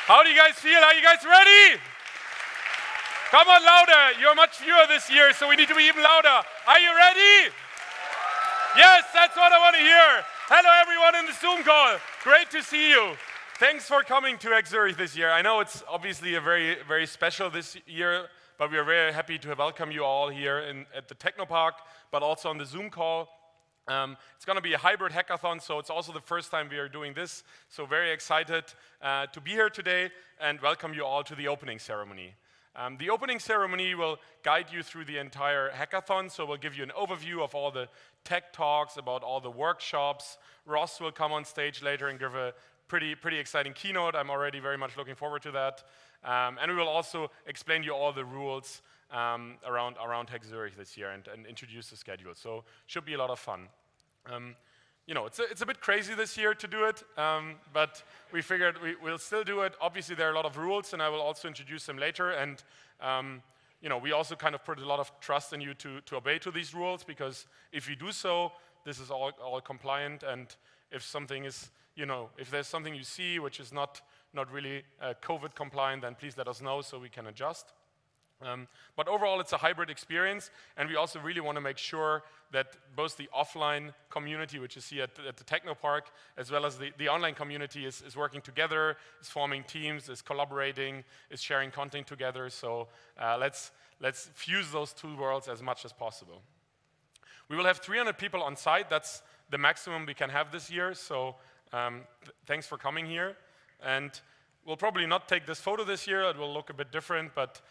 How do you guys feel? Are you guys ready? Come on, louder. You're much fewer this year, so we need to be even louder. Are you ready? Yes, that's what I want to hear. Hello, everyone in the Zoom call. Great to see you. Thanks for coming to HackZurich this year. I know it's obviously a very, very special this year, but we are very happy to welcome you all here at the Technopark, but also on the Zoom call. It's going to be a hybrid hackathon, so it's also the first time we are doing this. So very excited to be here today and welcome you all to the opening ceremony. The opening ceremony will guide you through the entire hackathon, so we'll give you an overview of all the tech talks, about all the workshops. Ross will come on stage later and give a pretty exciting keynote. I'm already very much looking forward to that. And we will also explain you all the rules around HackZurich this year and introduce the schedule. So should be a lot of fun. You know, it's a bit crazy this year to do it, but we figured we'll still do it. Obviously, there are a lot of rules, and I will also introduce them later. And you know, we also kind of put a lot of trust in you to obey to these rules, because if you do so, this is all compliant. And if something is, you know, if there's something you see which is not really COVID compliant, then please let us know so we can adjust. But overall, it's a hybrid experience, and we also really want to make sure that both the offline community, which is here at the Technopark, as well as the online community is working together, is forming teams, is collaborating, is sharing content together. So let's fuse those two worlds as much as possible. We will have 300 people on site. That's the maximum we can have this year. So thanks for coming here. And we'll probably not take this photo this year. It will look a bit different, but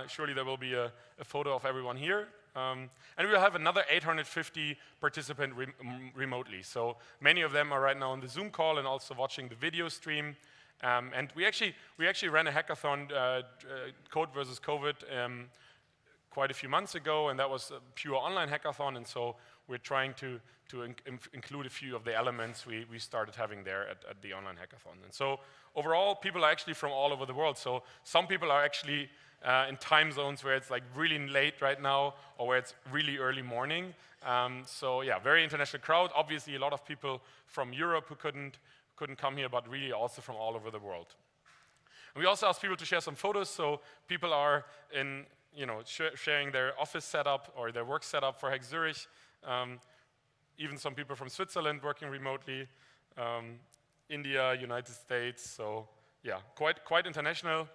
surely there will be a photo of everyone here. And we'll have another 850 participants remotely. So many of them are right now on the Zoom call and also watching the video stream. And we actually ran a hackathon, Code versus COVID, quite a few months ago, and that was a pure online hackathon. And so we're trying to include a few of the elements we started having there at the online hackathon. And so overall, people are actually from all over the world. So some people are actually in time zones where it's like really late right now, or where it's really early morning. So yeah, very international crowd. Obviously, a lot of people from Europe who couldn't come here, but really also from all over the world. And we also asked people to share some photos. So people are in, you know, sharing their office setup or their work setup for HackZurich. Even some people from Switzerland working remotely, India, United States. So yeah, quite international.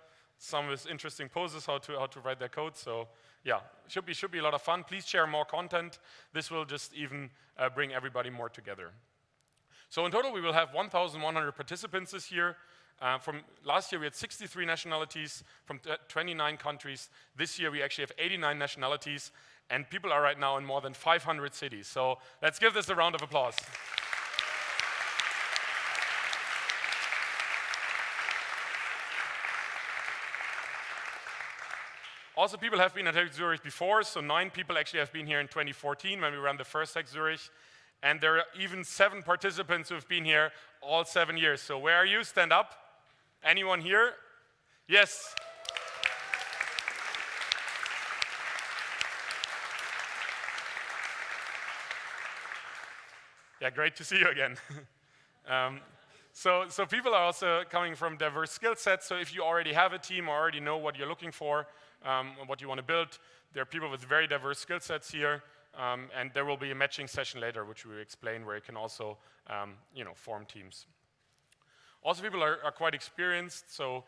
Some with interesting poses, how to write their code. So yeah, should be a lot of fun. Please share more content. This will just even bring everybody more together. So in total, we will have 1,100 participants this year. From last year, we had 63 nationalities from 29 countries. This year, we actually have 89 nationalities, and people are right now in more than 500 cities. So let's give this a round of applause. Also, people have been at HackZurich before, so 9 people actually have been here in 2014 when we ran the first HackZurich. And there are even 7 participants who have been here all 7 years. So where are you? Stand up. Anyone here? Yes. Yeah, great to see you again. So people are also coming from diverse skill sets. So if you already have a team or already know what you're looking for, what you want to build, there are people with very diverse skill sets here. And there will be a matching session later, which we will explain, where you can also you know, form teams. Also, people are quite experienced. So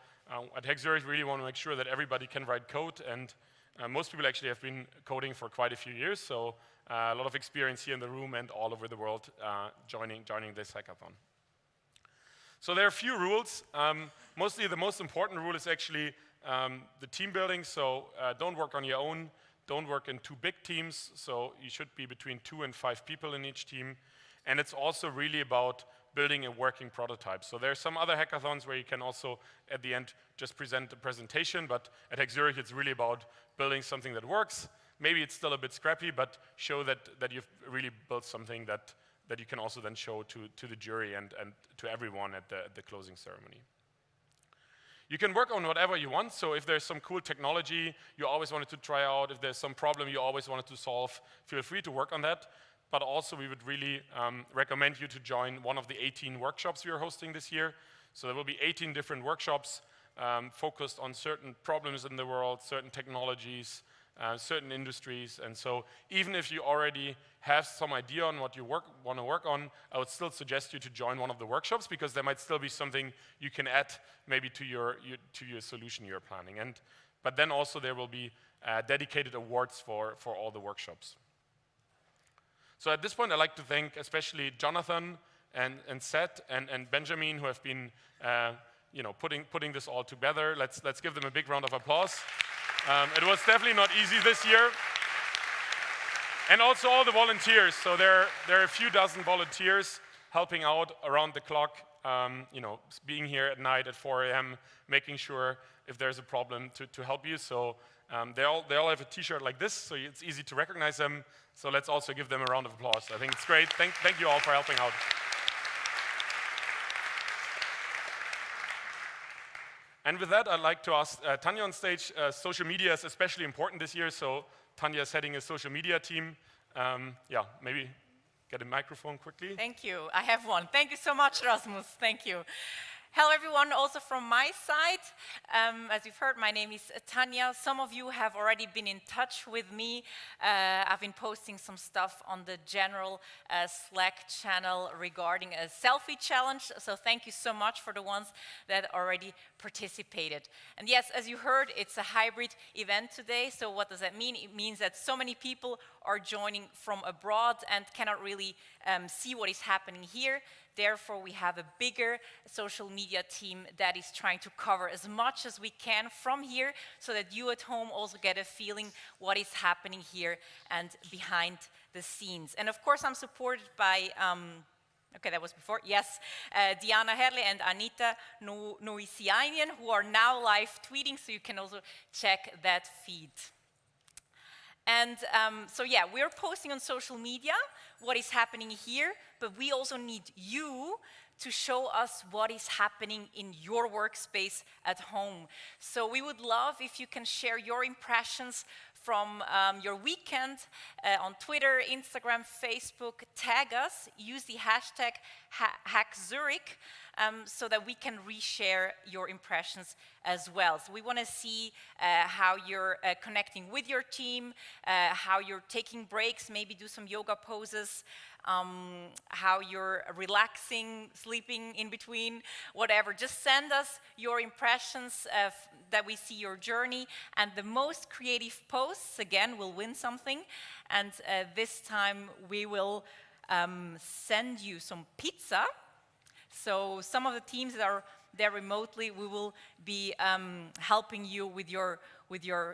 at HackZurich, we really want to make sure that everybody can write code. And most people actually have been coding for quite a few years. So a lot of experience here in the room and all over the world joining this hackathon. So there are a few rules. Mostly the most important rule is actually the team building. So don't work on your own. Don't work in too big teams. So you should be between 2 and 5 people in each team. And it's also really about building a working prototype. So there are some other hackathons where you can also, at the end, just present a presentation. But at HackZurich, it's really about building something that works. Maybe it's still a bit scrappy, but show that you've really built something that you can also then show to the jury and to everyone at the closing ceremony. You can work on whatever you want. So if there's some cool technology you always wanted to try out, if there's some problem you always wanted to solve, feel free to work on that. But also we would really recommend you to join one of the 18 workshops we are hosting this year. So there will be 18 different workshops focused on certain problems in the world, certain technologies, certain industries. And so even if you already have some idea on what you want to work on, I would still suggest you to join one of the workshops, because there might still be something you can add maybe to your solution you're planning. But then also there will be dedicated awards for all the workshops. So at this point, I'd like to thank especially Jonathan and Seth and Benjamin, who have been putting this all together. Let's give them a big round of applause. It was definitely not easy this year. And also all the volunteers. So there are a few dozen volunteers helping out around the clock, being here at night at 4 a.m., making sure if there's a problem to help you. So they all have a t-shirt like this, so it's easy to recognize them. So let's also give them a round of applause. I think it's great. Thank you all for helping out. And with that, I'd like to ask Tanya on stage. Social media is especially important this year, so Tanya is heading a social media team. Maybe get a microphone quickly. Thank you. I have one. Thank you so much, Rasmus. Thank you. Hello, everyone, also from my side. As you've heard, my name is Tanya. Some of you have already been in touch with me. I've been posting some stuff on the general Slack channel regarding a selfie challenge. So thank you so much for the ones that already participated. And yes, as you heard, it's a hybrid event today. So what does that mean? It means that so many people are joining from abroad and cannot really see what is happening here. Therefore, we have a bigger social media team that is trying to cover as much as we can from here, so that you at home also get a feeling what is happening here and behind the scenes. And of course, I'm supported by, okay, that was before, yes, Diana Herle and Anita Noisiainen, who are now live tweeting, so you can also check that feed. And we're posting on social media what is happening here, but we also need you to show us what is happening in your workspace at home. So we would love if you can share your impressions from your weekend on Twitter, Instagram, Facebook. Tag us, use the hashtag HackZurich, so that we can reshare your impressions as well. So we want to see how you're connecting with your team, how you're taking breaks, maybe do some yoga poses, how you're relaxing, sleeping in between, whatever. Just send us your impressions that we see your journey, and the most creative posts, again, will win something. And this time we will send you some pizza. So some of the teams that are there remotely, we will be helping you with your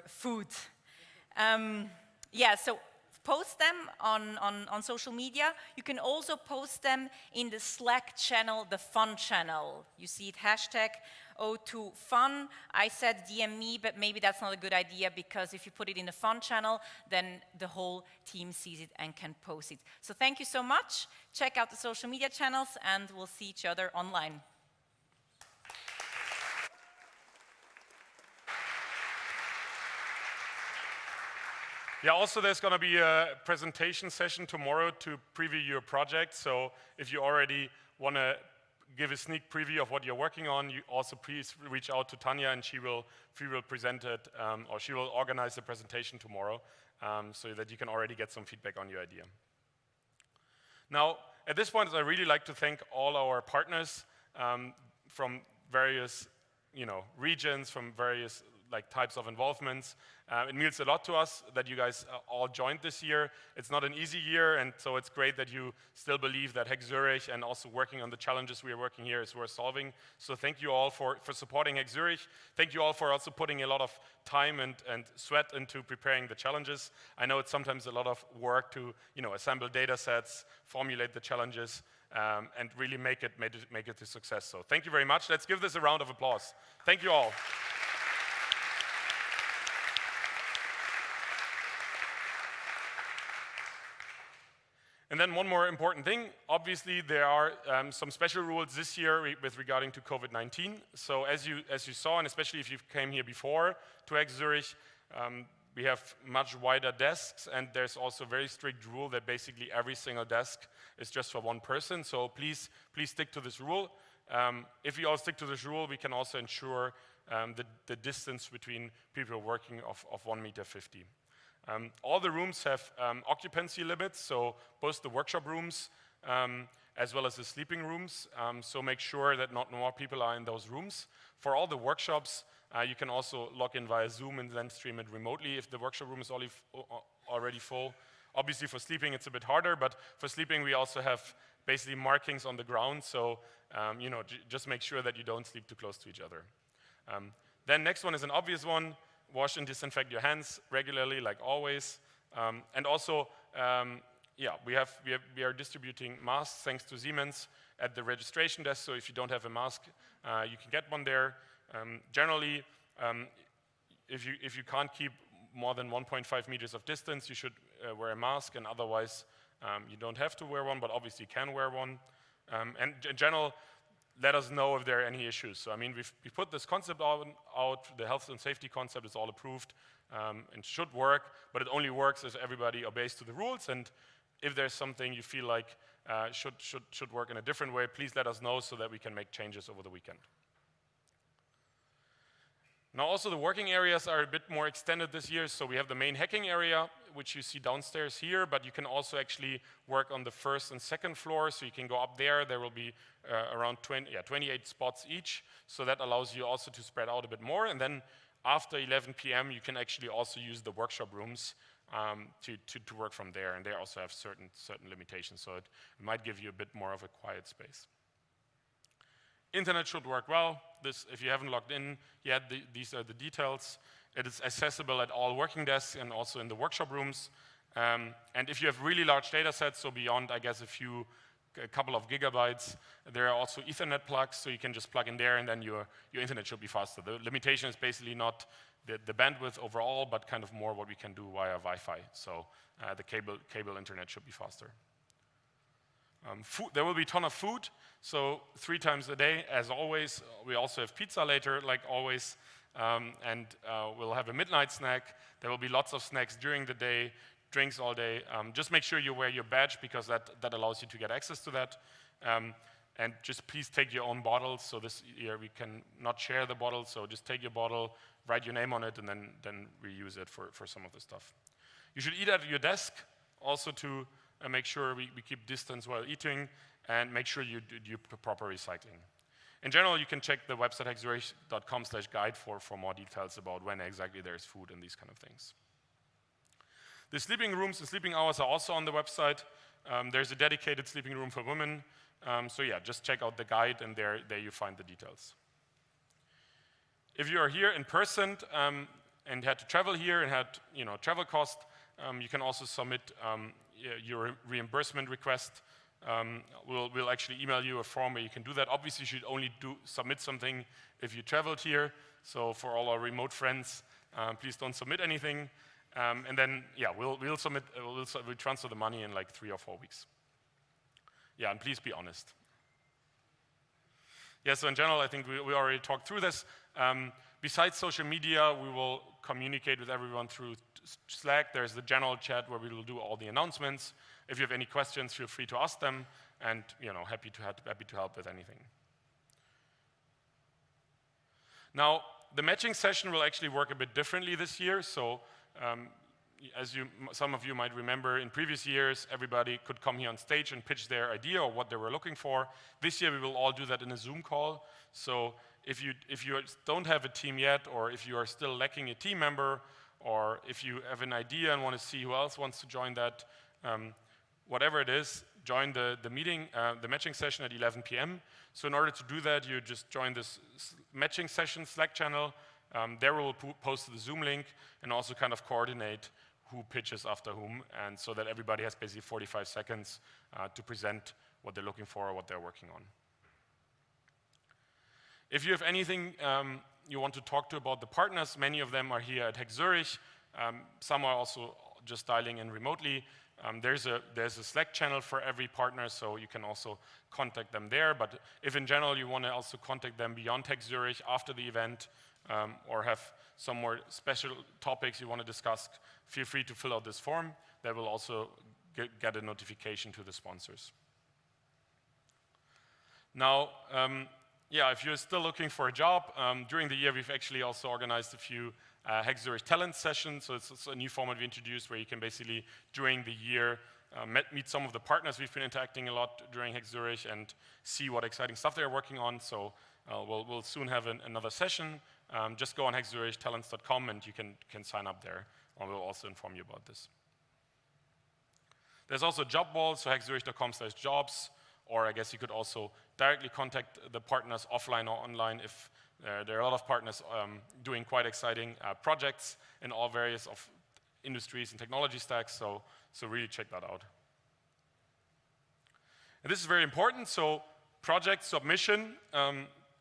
food. So post them on social media. You can also post them in the Slack channel, the fun channel. You see it, hashtag #O2Fun. I said DM me, but maybe that's not a good idea, because if you put it in the fun channel, then the whole team sees it and can post it. So thank you so much. Check out the social media channels, and we'll see each other online. Yeah, also there's going to be a presentation session tomorrow to preview your project. So if you already want to give a sneak preview of what you're working on, you also please reach out to Tanya, and she will present it, or she will organize the presentation tomorrow, so that you can already get some feedback on your idea. Now, at this point, I'd really like to thank all our partners from various regions, from various types of involvements. It means a lot to us that you guys all joined this year. It's not an easy year, and so it's great that you still believe that HackZurich and also working on the challenges we are working here is worth solving. So thank you all for supporting HackZurich. Thank you all for also putting a lot of time and sweat into preparing the challenges. I know it's sometimes a lot of work to assemble data sets, formulate the challenges, and really make it a success. So thank you very much. Let's give this a round of applause. Thank you all. And then one more important thing, obviously there are some special rules this year with regarding to COVID-19. So as you saw, and especially if you came here before to HackZurich, we have much wider desks, and there's also a very strict rule that basically every single desk is just for one person. So please stick to this rule. If we all stick to this rule, we can also ensure the distance between people working of 1.50 meters. All the rooms have occupancy limits, so both the workshop rooms as well as the sleeping rooms. So make sure that not more people are in those rooms. For all the workshops, you can also log in via Zoom and then stream it remotely if the workshop room is already full. Obviously for sleeping it's a bit harder, but for sleeping we also have basically markings on the ground, so just make sure that you don't sleep too close to each other. Then next one is an obvious one. Wash and disinfect your hands regularly, like always. And also, we are distributing masks thanks to Siemens at the registration desk. So if you don't have a mask, you can get one there. Generally, if you can't keep more than 1.5 meters of distance, you should wear a mask, and otherwise you don't have to wear one, but obviously you can wear one. And in general, let us know if there are any issues. So I mean, we put this concept out, the health and safety concept is all approved and should work, but it only works if everybody obeys to the rules. And if there's something you feel like should work in a different way, please let us know so that we can make changes over the weekend. Now also the working areas are a bit more extended this year. So we have the main hacking area, which you see downstairs here, but you can also actually work on the first and second floor. So you can go up there. There will be around 28 spots each. So that allows you also to spread out a bit more. And then after 11 p.m., you can actually also use the workshop rooms to work from there. And they also have certain limitations. So it might give you a bit more of a quiet space. Internet should work well. If you haven't logged in yet, these are the details. It is accessible at all working desks and also in the workshop rooms. And if you have really large data sets, so beyond, I guess, a couple of gigabytes, there are also Ethernet plugs, so you can just plug in there and then your internet should be faster. The limitation is basically not the bandwidth overall, but kind of more what we can do via Wi-Fi. So the cable internet should be faster. There will be a ton of food, so 3 times a day, as always. We also have pizza later, like always, and we'll have a midnight snack. There will be lots of snacks during the day, drinks all day. Just make sure you wear your badge, because that allows you to get access to that. And just please take your own bottles. So this year we can not share the bottle, so just take your bottle, write your name on it, and then reuse it for some of the stuff. You should eat at your desk, also to make sure we keep distance while eating, and make sure you do proper recycling. In general, you can check the website hackzurich.com/guide for more details about when exactly there is food and these kind of things. The sleeping rooms and sleeping hours are also on the website. There's a dedicated sleeping room for women. So yeah, just check out the guide, and there you find the details. If you are here in person and had to travel here and had travel cost, you can also submit your reimbursement request. We'll actually email you a form where you can do that. Obviously, you should only submit something if you traveled here. So for all our remote friends, please don't submit anything. And then, yeah, we'll transfer the money in like 3 or 4 weeks. Yeah, and please be honest. Yeah, so in general, I think we already talked through this. Besides social media, we will communicate with everyone through Slack. There's the general chat where we will do all the announcements. If you have any questions, feel free to ask them, and happy to help with anything. Now, the matching session will actually work a bit differently this year. So, as some of you might remember, in previous years, everybody could come here on stage and pitch their idea or what they were looking for. This year, we will all do that in a Zoom call. So if you don't have a team yet, or if you are still lacking a team member, or if you have an idea and want to see who else wants to join that, whatever it is, join the meeting, the matching session at 11 p.m. So in order to do that, you just join this matching session Slack channel. There we'll post the Zoom link and also kind of coordinate who pitches after whom, and so that everybody has basically 45 seconds to present what they're looking for or what they're working on. If you have anything you want to talk to about the partners, many of them are here at HackZurich. Some are also just dialing in remotely. There's a Slack channel for every partner, so you can also contact them there. But if in general you want to also contact them beyond HackZurich after the event, or have some more special topics you want to discuss, feel free to fill out this form. That will also get a notification to the sponsors. Now, if you're still looking for a job, during the year we've actually also organized a few HackZurich talent sessions. So it's a new format we introduced where you can basically, during the year, meet some of the partners we've been interacting a lot during HackZurich and see what exciting stuff they're working on. So we'll soon have another session. Just go on hackzurichtalents.com and you can sign up there, and we'll also inform you about this. There's also a job wall, so hackzurich.com/jobs, or I guess you could also directly contact the partners offline or online if there are a lot of partners doing quite exciting projects in all various of industries and technology stacks, so really check that out. And this is very important, so project submission.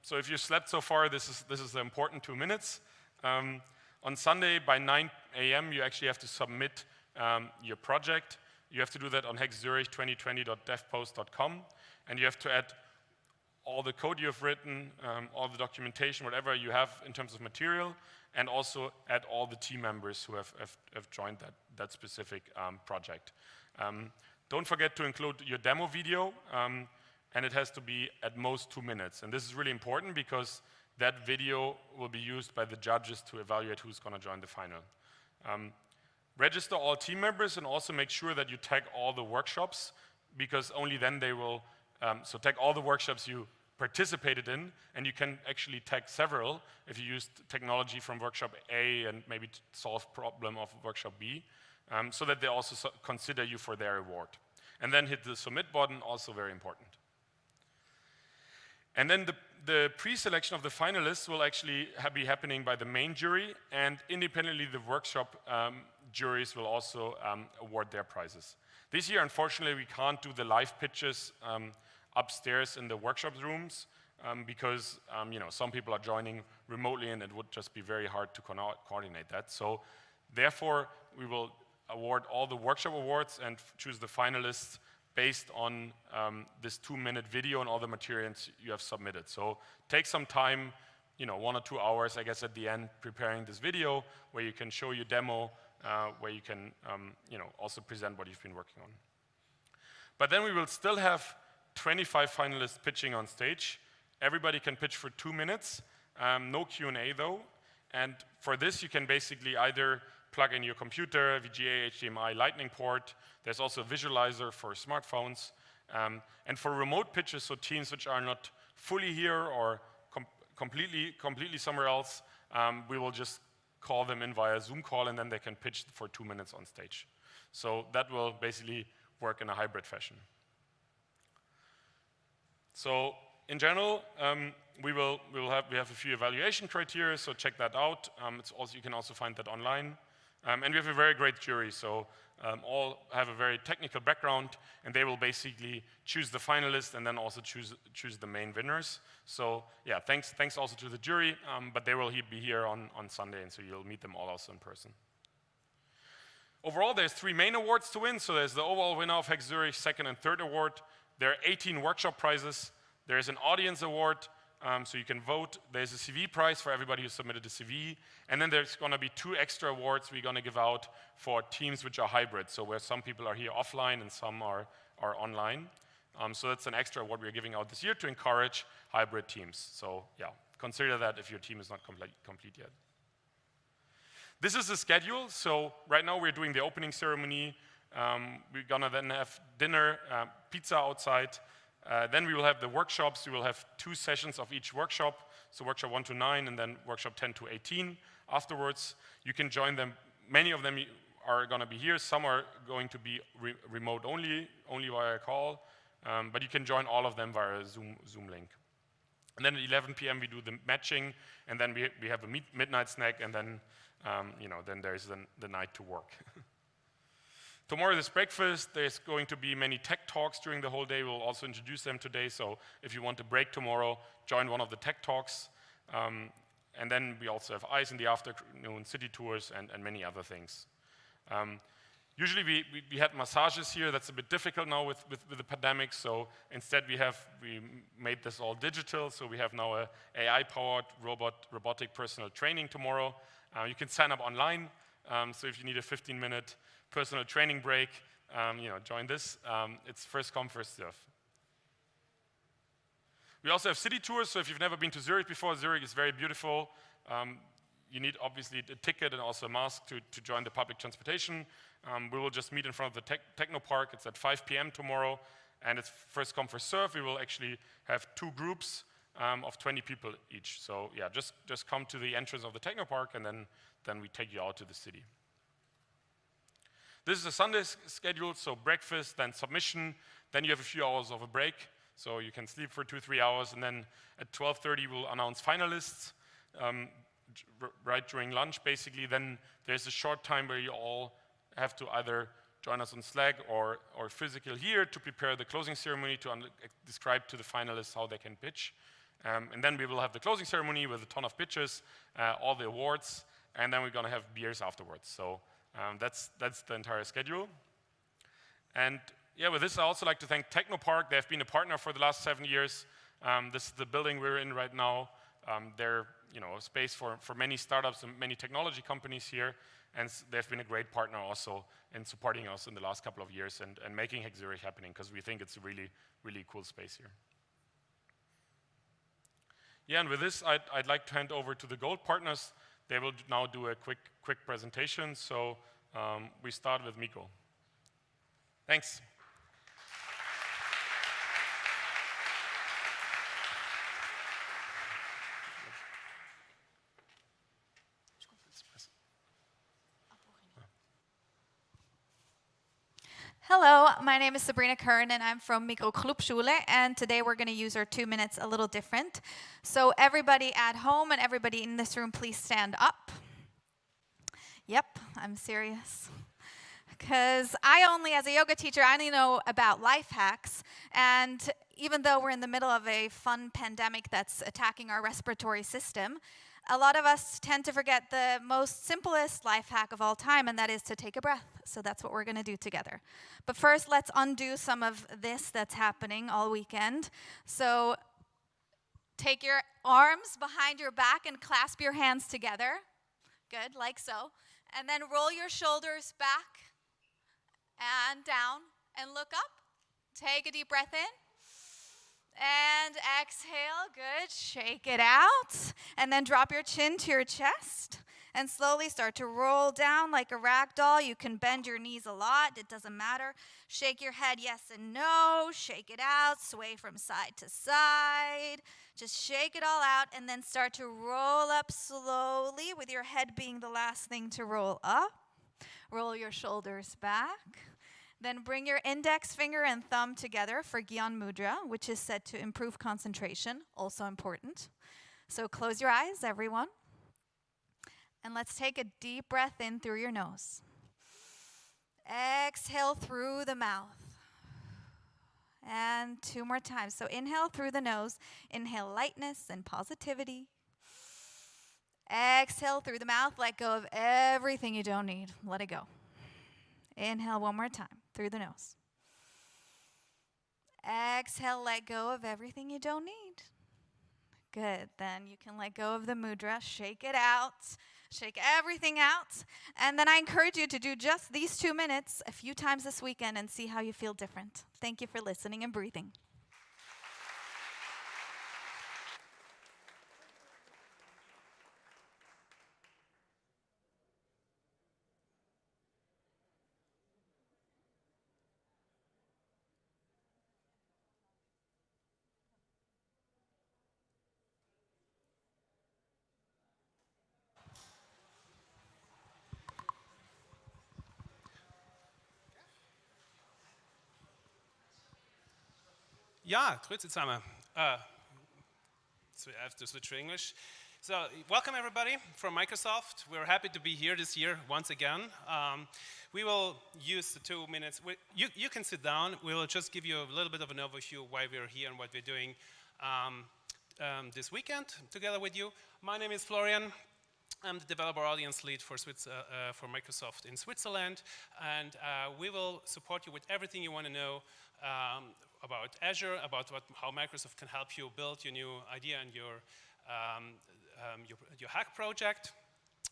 So if you slept so far, this is the important 2 minutes. On Sunday by 9 a.m. you actually have to submit your project. You have to do that on hackzurich2020.devpost.com, and you have to add all the code you have written, all the documentation, whatever you have in terms of material, and also add all the team members who have joined that specific project. Don't forget to include your demo video, and it has to be at most 2 minutes. And this is really important because that video will be used by the judges to evaluate who's going to join the final. Register all team members and also make sure that you tag all the workshops, because only then they will, so tag all the workshops you participated in, and you can actually tag several if you used technology from workshop A and maybe solve problem of workshop B, so that they also consider you for their award. And then hit the submit button, also very important. And then the pre-selection of the finalists will actually be happening by the main jury, and independently the workshop juries will also award their prizes. This year, unfortunately, we can't do the live pitches upstairs in the workshop rooms because some people are joining remotely and it would just be very hard to coordinate that. So therefore, we will award all the workshop awards and choose the finalists based on this 2-minute video and all the materials you have submitted. So take some time, 1 or 2 hours, I guess, at the end preparing this video where you can show your demo, where you can also present what you've been working on. But then we will still have 25 finalists pitching on stage. Everybody can pitch for 2 minutes, no Q&A though. And for this, you can basically either plug in your computer, VGA, HDMI, Lightning port. There's also a visualizer for smartphones. And for remote pitches, so teams which are not fully here or completely somewhere else, we will just call them in via Zoom call, and then they can pitch for 2 minutes on stage. So that will basically work in a hybrid fashion. So in general, we have a few evaluation criteria, so check that out. You can also find that online. And we have a very great jury, so all have a very technical background, and they will basically choose the finalists and then also choose the main winners. So yeah, thanks also to the jury, but they will be here on Sunday, and so you'll meet them all also in person. Overall, there's 3 main awards to win. So there's the overall winner of HackZurich, second and third award. There are 18 workshop prizes. There is an audience award, so you can vote. There's a CV prize for everybody who submitted a CV. And then there's going to be 2 extra awards we're going to give out for teams which are hybrid, so where some people are here offline and some are online. So that's an extra award we're giving out this year to encourage hybrid teams. So yeah, consider that if your team is not complete yet. This is the schedule. So right now we're doing the opening ceremony. We're going to then have dinner, pizza outside. Then we will have the workshops. We will have 2 sessions of each workshop, so workshop 1 to 9 and then workshop 10 to 18 afterwards. You can join them. Many of them are going to be here. Some are going to be remote only via a call, but you can join all of them via a Zoom link. And then at 11 p.m. we do the matching, and then we have a midnight snack, and then then there's the night to work. Tomorrow there's breakfast. There's going to be many tech talks during the whole day. We'll also introduce them today. So if you want to break tomorrow, join one of the tech talks. And then we also have ice in the afternoon, city tours, and many other things. Usually we had massages here. That's a bit difficult now with the pandemic. So instead we made this all digital. So we have now a AI-powered robotic personal training tomorrow. You can sign up online. So if you need a 15-minute personal training break, join this. It's first come, first serve. We also have city tours. So if you've never been to Zurich before, Zurich is very beautiful. You need obviously a ticket and also a mask to join the public transportation. We will just meet in front of the Techno Park. It's at 5 p.m. tomorrow, and it's first come, first serve. We will actually have 2 groups of 20 people each. So yeah, just come to the entrance of the Techno Park, and then we take you out to the city. This is a Sunday schedule, so breakfast, then submission, then you have a few hours of a break, so you can sleep for 2-3 hours, and then at 12:30 we'll announce finalists. Right during lunch, basically, then there's a short time where you all have to either join us on Slack or physical here to prepare the closing ceremony to describe to the finalists how they can pitch. And then we will have the closing ceremony with a ton of pitches, all the awards, and then we're going to have beers afterwards. So that's the entire schedule. And yeah, with this, I also like to thank Technopark. They have been a partner for the last 7 years. This is the building we're in right now. They're a space for many startups and many technology companies here, and they've been a great partner also in supporting us in the last couple of years and making HackZurich happening, because we think it's a really, really cool space here. Yeah, and with this, I'd like to hand over to the gold partners. They will now do a quick presentation. So we start with Miko. Thanks. Hello, my name is Sabrina Kern and I'm from Miko Clubschule, and today we're going to use our 2 minutes a little different. So everybody at home and everybody in this room, please stand up. Yep, I'm serious. Because as a yoga teacher, I only know about life hacks, and even though we're in the middle of a fun pandemic that's attacking our respiratory system, a lot of us tend to forget the most simplest life hack of all time, and that is to take a breath. So that's what we're going to do together. But first, let's undo some of this that's happening all weekend. So take your arms behind your back and clasp your hands together. Good, like so. And then roll your shoulders back and down and look up. Take a deep breath in. And exhale, good, shake it out. And then drop your chin to your chest and slowly start to roll down like a rag doll. You can bend your knees a lot, it doesn't matter. Shake your head yes and no, shake it out, sway from side to side. Just shake it all out and then start to roll up slowly with your head being the last thing to roll up. Roll your shoulders back. Then bring your index finger and thumb together for Gyan Mudra, which is said to improve concentration, also important. So close your eyes, everyone. And let's take a deep breath in through your nose. Exhale through the mouth. And 2 more times. So inhale through the nose. Inhale lightness and positivity. Exhale through the mouth. Let go of everything you don't need. Let it go. Inhale 1 more time through the nose. Exhale, let go of everything you don't need. Good. Then you can let go of the mudra. Shake it out. Shake everything out. And then I encourage you to do just these 2 minutes a few times this weekend and see how you feel different. Thank you for listening and breathing. Ja, grüezi zusammen. So I have to switch to English. So welcome everybody from Microsoft. We're happy to be here this year once again. We will use the 2 minutes. You can sit down. We will just give you a little bit of an overview of why we're here and what we're doing this weekend together with you. My name is Florian. I'm the developer audience lead for Microsoft in Switzerland, and we will support you with everything you want to know about Azure, about how Microsoft can help you build your new idea and your hack project.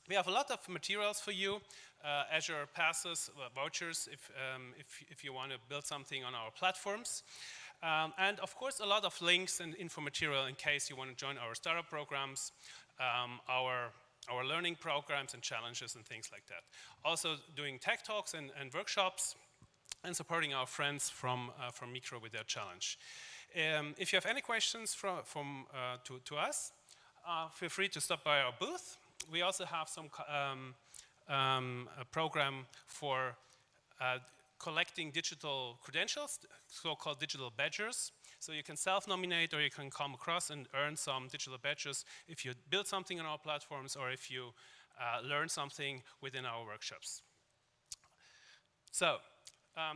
We have a lot of materials for you, Azure passes, vouchers, if you want to build something on our platforms. And of course, a lot of links and info material in case you want to join our startup programs, our learning programs and challenges and things like that. Also doing tech talks and workshops and supporting our friends from Micro with their challenge. If you have any questions to us, feel free to stop by our booth. We also have some a program for collecting digital credentials, so-called digital badges. So you can self-nominate or you can come across and earn some digital badges if you build something on our platforms or if you learn something within our workshops. So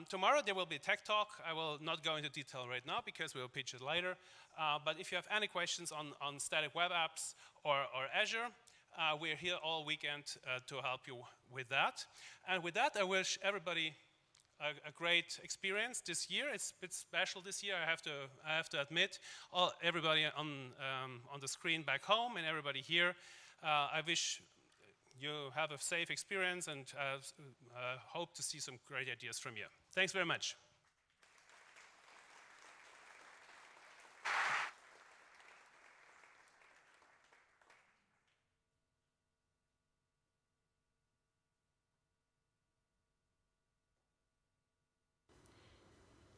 tomorrow there will be a tech talk. I will not go into detail right now because we will pitch it later. But if you have any questions on static web apps or Azure, we're here all weekend to help you with that. And with that, I wish everybody a great experience this year. It's a bit special this year, I have to admit. Everybody on the screen back home and everybody here, I wish you have a safe experience and hope to see some great ideas from you. Thanks very much.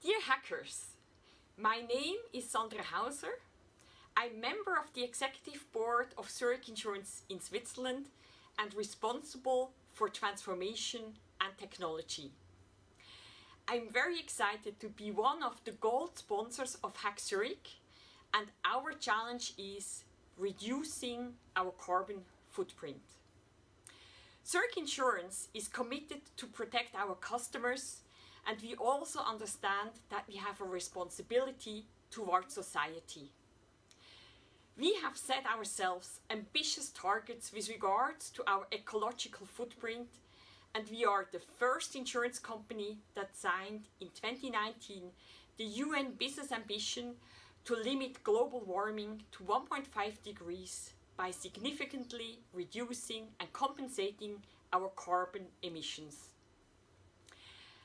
Dear hackers, my name is Sandra Hauser. I'm member of the executive board of Zurich Insurance in Switzerland and responsible for transformation and technology. I'm very excited to be one of the gold sponsors of HackZurich, and our challenge is reducing our carbon footprint. Zurich Insurance is committed to protect our customers, and we also understand that we have a responsibility towards society. We have set ourselves ambitious targets with regards to our ecological footprint, and we are the first insurance company that signed in 2019 the UN Business Ambition to limit global warming to 1.5 degrees by significantly reducing and compensating our carbon emissions.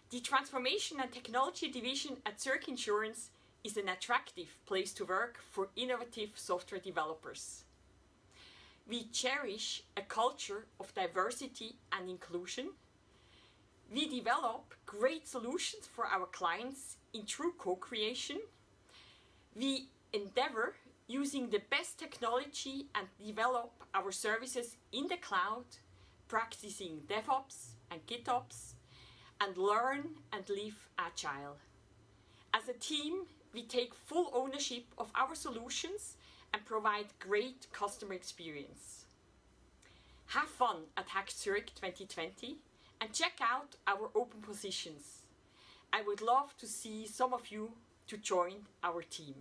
The Transformation and Technology Division at Zurich Insurance is an attractive place to work for innovative software developers. We cherish a culture of diversity and inclusion. We develop great solutions for our clients in true co-creation. We endeavor using the best technology and develop our services in the cloud, practicing DevOps and GitOps, and learn and live agile. As a team, we take full ownership of our solutions and provide great customer experience. Have fun at HackZurich 2020 and check out our open positions. I would love to see some of you to join our team.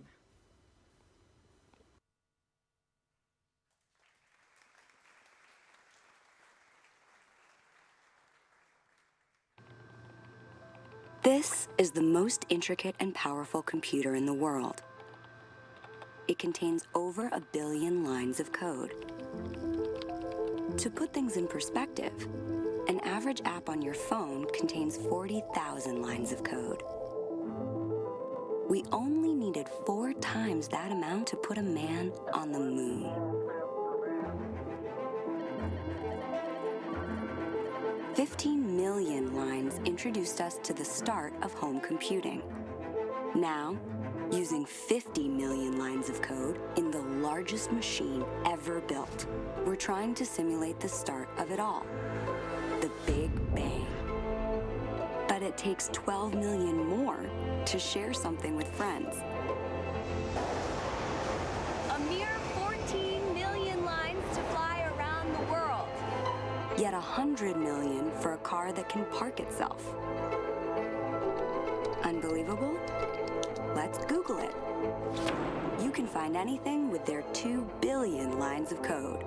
This is the most intricate and powerful computer in the world. It contains over 1 billion lines of code. To put things in perspective, an average app on your phone contains 40,000 lines of code. We only needed 4 times that amount to put a man on the moon. $15 million lines introduced us to the start of home computing. Now, using 50 million lines of code in the largest machine ever built, we're trying to simulate the start of it all, the Big Bang. But it takes 12 million more to share something with friends. A mere 14 million lines to fly around the world. Yet 100 million for a car that can park itself. Unbelievable? Let's Google it. You can find anything with their 2 billion lines of code.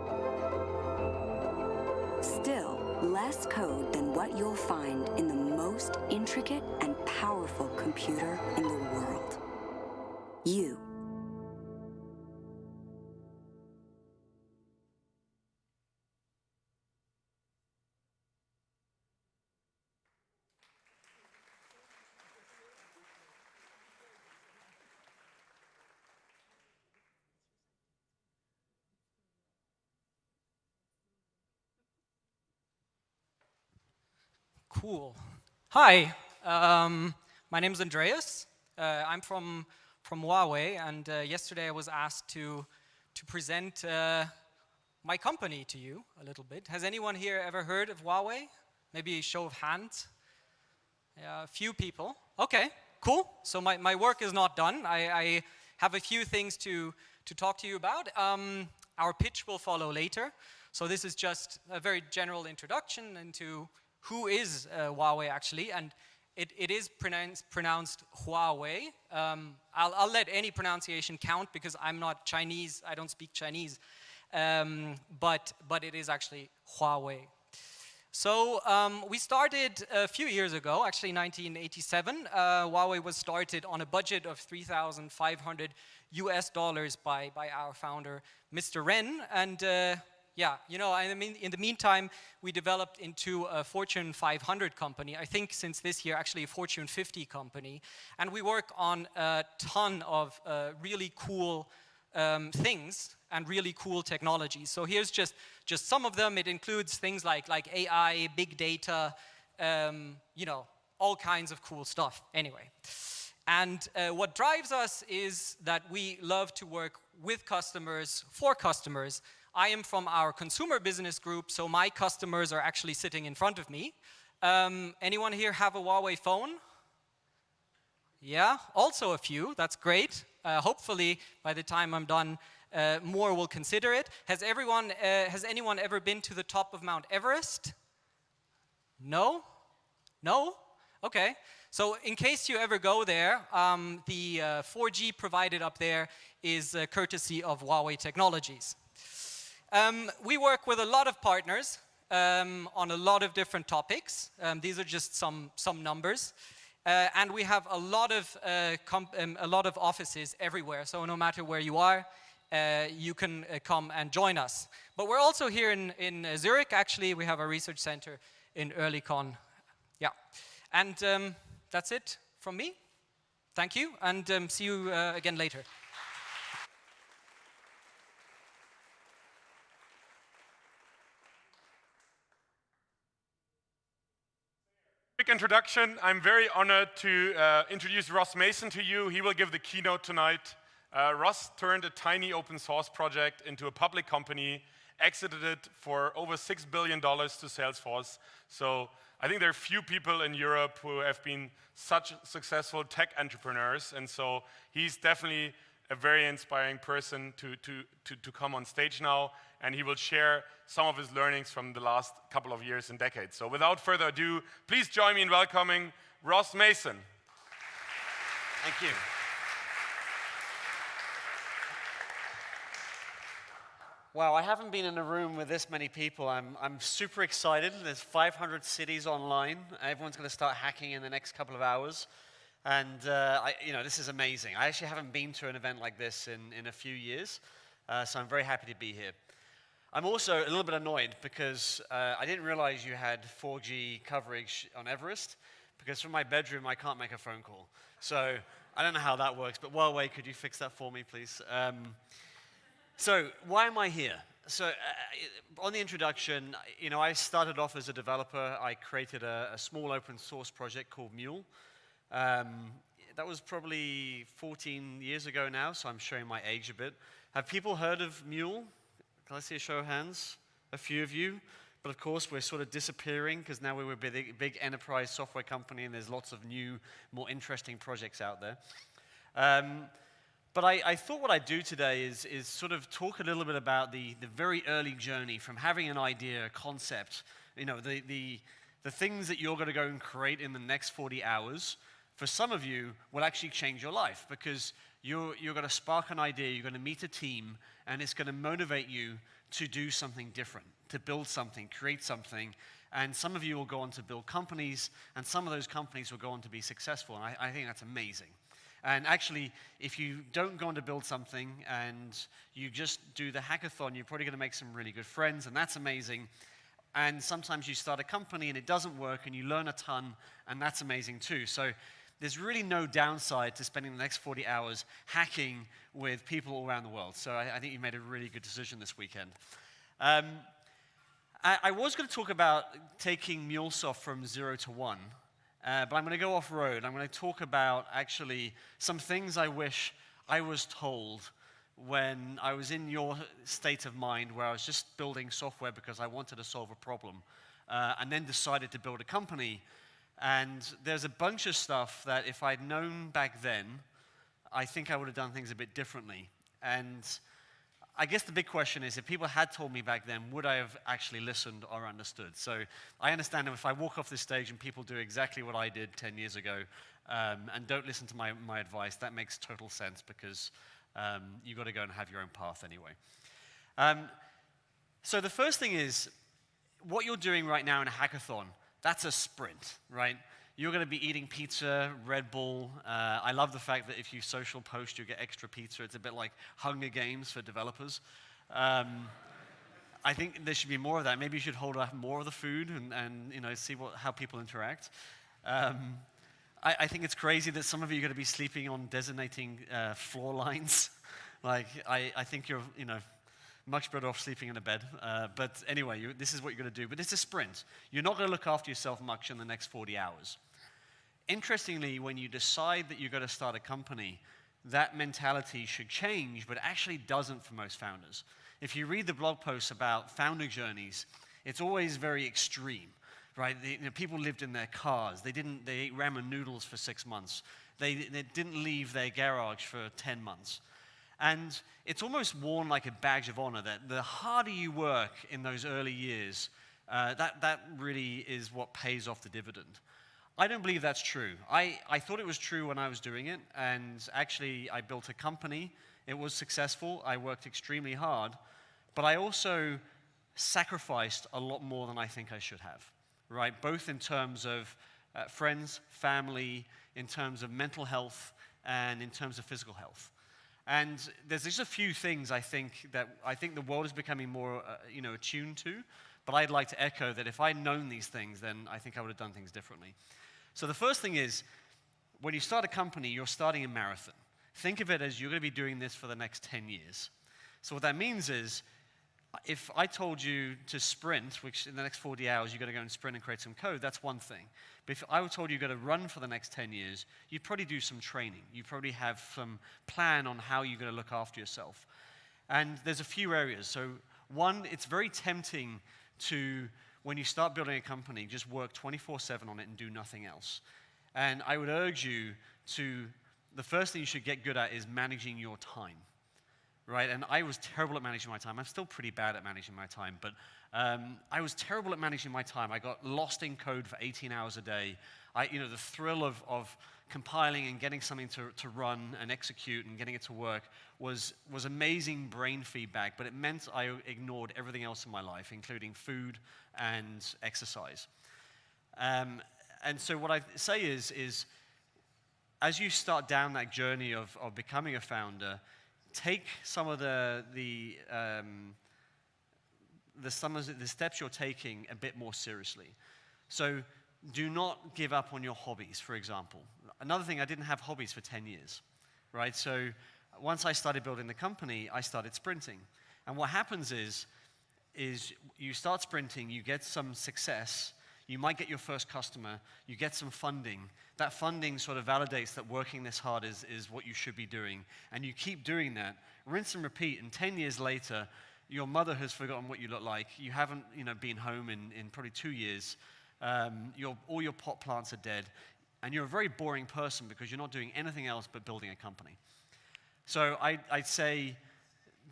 still less code than what you'll find in the most intricate and powerful computer in the world. You. Cool. Hi, my name is Andreas. I'm from Huawei, and yesterday I was asked to present my company to you a little bit. Has anyone here ever heard of Huawei? Maybe a show of hands. A few people. Okay, cool. So my work is not done. I have a few things to talk to you about. Our pitch will follow later. So this is just a very general introduction into who is Huawei actually, and it is pronounced Huawei. I'll let any pronunciation count because I'm not Chinese, I don't speak Chinese, but it is actually Huawei. So we started a few years ago, actually 1987. Huawei was started on a budget of $3,500 US by our founder, Mr. Ren, and yeah, you know, I mean, in the meantime, we developed into a Fortune 500 company. I think since this year, actually a Fortune 50 company. And we work on a ton of really cool things and really cool technologies. So here's just some of them. It includes things like AI, big data, you know, all kinds of cool stuff. Anyway. And what drives us is that we love to work with customers, for customers. I am from our consumer business group, so my customers are actually sitting in front of me. Anyone here have a Huawei phone? Yeah, also a few, that's great. Hopefully, by the time I'm done, more will consider it. Has anyone ever been to the top of Mount Everest? No? No? Okay. So in case you ever go there, the 4G provided up there is courtesy of Huawei Technologies. We work with a lot of partners on a lot of different topics. These are just some numbers. And we have a lot of offices everywhere. So no matter where you are, you can come and join us. But we're also here in Zurich, actually. We have a research center in Oerlikon. Yeah. And that's it from me. Thank you, and see you again later. Quick introduction. I'm very honored to introduce Ross Mason to you. He will give the keynote tonight. Ross turned a tiny open source project into a public company, exited it for over $6 billion to Salesforce. So I think there are few people in Europe who have been such successful tech entrepreneurs, and so he's definitely a very inspiring person to come on stage now, and he will share some of his learnings from the last couple of years and decades. So without further ado, please join me in welcoming Ross Mason. Thank you. Wow, I haven't been in a room with this many people. I'm super excited. There's 500 cities online. Everyone's going to start hacking in the next couple of hours. And you know, this is amazing. I actually haven't been to an event like this in a few years, so I'm very happy to be here. I'm also a little bit annoyed because I didn't realize you had 4G coverage on Everest, because from my bedroom I can't make a phone call. So I don't know how that works, but Huawei, could you fix that for me, please? So why am I here? So on the introduction, you know, I started off as a developer. I created a small open source project called Mule. That was probably 14 years ago now, so I'm showing my age a bit. Have people heard of Mule? Can I see a show of hands? A few of you. But of course, we're sort of disappearing because now we're a big enterprise software company and there's lots of new, more interesting projects out there. But I thought what I'd do today is sort of talk a little bit about the very early journey from having an idea, a concept, you know, the things that you're going to go and create in the next 40 hours. For some of you, will actually change your life because You're going to spark an idea, you're going to meet a team, and it's going to motivate you to do something different, to build something, create something. And some of you will go on to build companies, and some of those companies will go on to be successful. And I think that's amazing. And actually, if you don't go on to build something and you just do the hackathon, you're probably going to make some really good friends, and that's amazing. And sometimes you start a company and it doesn't work, and you learn a ton, and that's amazing too. So there's really no downside to spending the next 40 hours hacking with people all around the world. So I think you made a really good decision this weekend. I was going to talk about taking MuleSoft from 0 to 1, but I'm going to go off-road. I'm going to talk about actually some things I wish I was told when I was in your state of mind where I was just building software because I wanted to solve a problem, and then decided to build a company. And there's a bunch of stuff that if I'd known back then, I think I would have done things a bit differently. And I guess the big question is, if people had told me back then, would I have actually listened or understood? So I understand if I walk off this stage and people do exactly what I did 10 years ago, and don't listen to my advice, that makes total sense, because you've got to go and have your own path anyway. So the first thing is, what you're doing right now in a hackathon, that's a sprint, right? You're going to be eating pizza, Red Bull. I love the fact that if you social post, you get extra pizza. It's a bit like Hunger Games for developers. I think there should be more of that. Maybe you should hold up more of the food and you know, see how people interact. I think it's crazy that some of you are going to be sleeping on designating floor lines. Like, I think you're, you know, much better off sleeping in a bed. But anyway, this is what you're going to do. But it's a sprint. You're not going to look after yourself much in the next 40 hours. Interestingly, when you decide that you're going to start a company, that mentality should change, but it actually doesn't for most founders. If you read the blog posts about founder journeys, it's always very extreme, right? People lived in their cars. They ate ramen noodles for 6 months. They didn't leave their garage for 10 months. And it's almost worn like a badge of honor that the harder you work in those early years, that really is what pays off the dividend. I don't believe that's true. I thought it was true when I was doing it, and actually I built a company. It was successful. I worked extremely hard, but I also sacrificed a lot more than I think I should have, right? Both in terms of friends, family, in terms of mental health, and in terms of physical health. And there's just a few things I think the world is becoming more attuned to, but I'd like to echo that if I'd known these things, then I think I would have done things differently. So the first thing is, when you start a company, you're starting a marathon. Think of it as you're going to be doing this for the next 10 years. So what that means is, if I told you to sprint, which in the next 40 hours you're going to go and sprint and create some code, that's one thing. But if I told you you're going to run for the next 10 years, you'd probably do some training. You'd probably have some plan on how you're going to look after yourself. And there's a few areas. So one, it's very tempting to, when you start building a company, just work 24/7 on it and do nothing else. And I would urge you to, the first thing you should get good at is managing your time. Right, and I was terrible at managing my time. I'm still pretty bad at managing my time, but I was terrible at managing my time. I got lost in code for 18 hours a day. The thrill of compiling and getting something to run and execute and getting it to work was amazing brain feedback, but it meant I ignored everything else in my life, including food and exercise. And so what I say is as you start down that journey of becoming a founder, take some of the steps you're taking a bit more seriously. So do not give up on your hobbies, for example. Another thing, I didn't have hobbies for 10 years, right? So once I started building the company, I started sprinting. And what happens is you start sprinting, you get some success, you might get your first customer, you get some funding. That funding sort of validates that working this hard is what you should be doing. And you keep doing that, rinse and repeat, and 10 years later, your mother has forgotten what you look like. You haven't been home in probably 2 years. All your pot plants are dead. And you're a very boring person because you're not doing anything else but building a company. So I'd say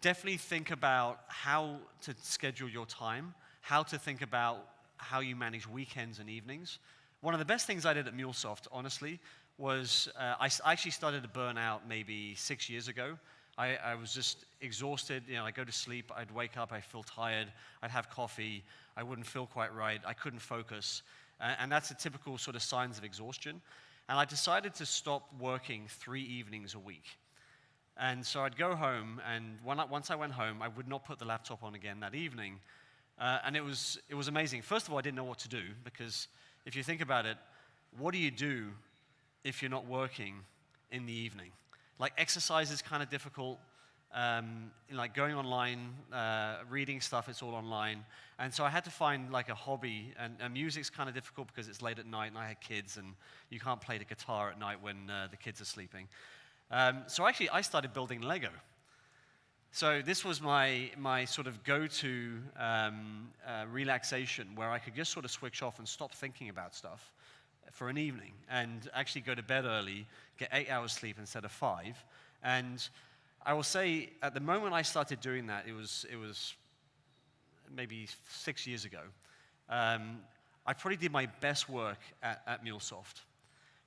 definitely think about how to schedule your time, how to think about how you manage weekends and evenings. One of the best things I did at MuleSoft, honestly, was I actually started to burn out maybe 6 years ago. I was just exhausted. You know, I'd go to sleep, I'd wake up, I'd feel tired, I'd have coffee, I wouldn't feel quite right, I couldn't focus. And that's a typical sort of signs of exhaustion. And I decided to stop working 3 evenings a week. And so I'd go home, and once I went home, I would not put the laptop on again that evening. And it was amazing. First of all, I didn't know what to do, because if you think about it, what do you do if you're not working in the evening? Like, exercise is kind of difficult. Like going online, reading stuff, it's all online. And so I had to find like a hobby, and music's kind of difficult because it's late at night and I had kids, and you can't play the guitar at night when the kids are sleeping. So actually I started building Lego. So this was my sort of go-to relaxation, where I could just sort of switch off and stop thinking about stuff for an evening and actually go to bed early, get 8 hours sleep instead of 5. And I will say, at the moment I started doing that, it was maybe 6 years ago. I probably did my best work at MuleSoft,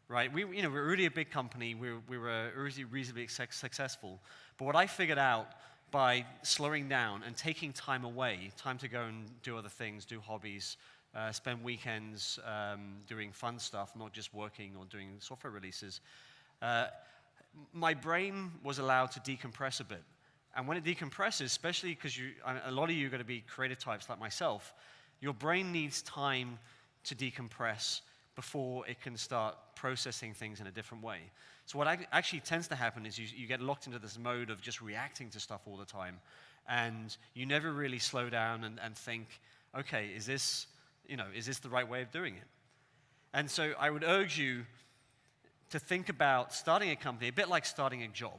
right? We're really a big company. We were reasonably successful. But what I figured out by slowing down and taking time away, time to go and do other things, do hobbies, spend weekends doing fun stuff, not just working or doing software releases, my brain was allowed to decompress a bit. And when it decompresses, especially because a lot of you are going to be creative types like myself, your brain needs time to decompress before it can start processing things in a different way. So what actually tends to happen is you get locked into this mode of just reacting to stuff all the time, and you never really slow down and think, okay, is this the right way of doing it? And so I would urge you to think about starting a company a bit like starting a job.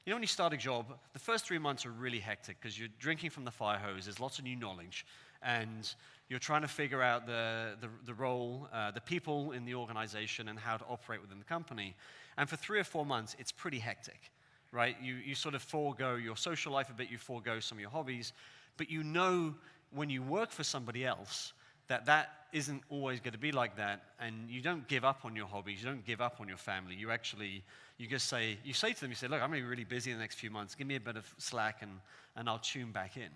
You know, when you start a job, the first 3 months are really hectic because you're drinking from the fire hose, there's lots of new knowledge, and you're trying to figure out the role, the people in the organization, and how to operate within the company. And for 3 or 4 months, it's pretty hectic, right? You sort of forego your social life a bit, you forego some of your hobbies, but you know when you work for somebody else that isn't always going to be like that, and you don't give up on your hobbies, you don't give up on your family. You say to them, look, I'm going to be really busy in the next few months, give me a bit of slack and I'll tune back in.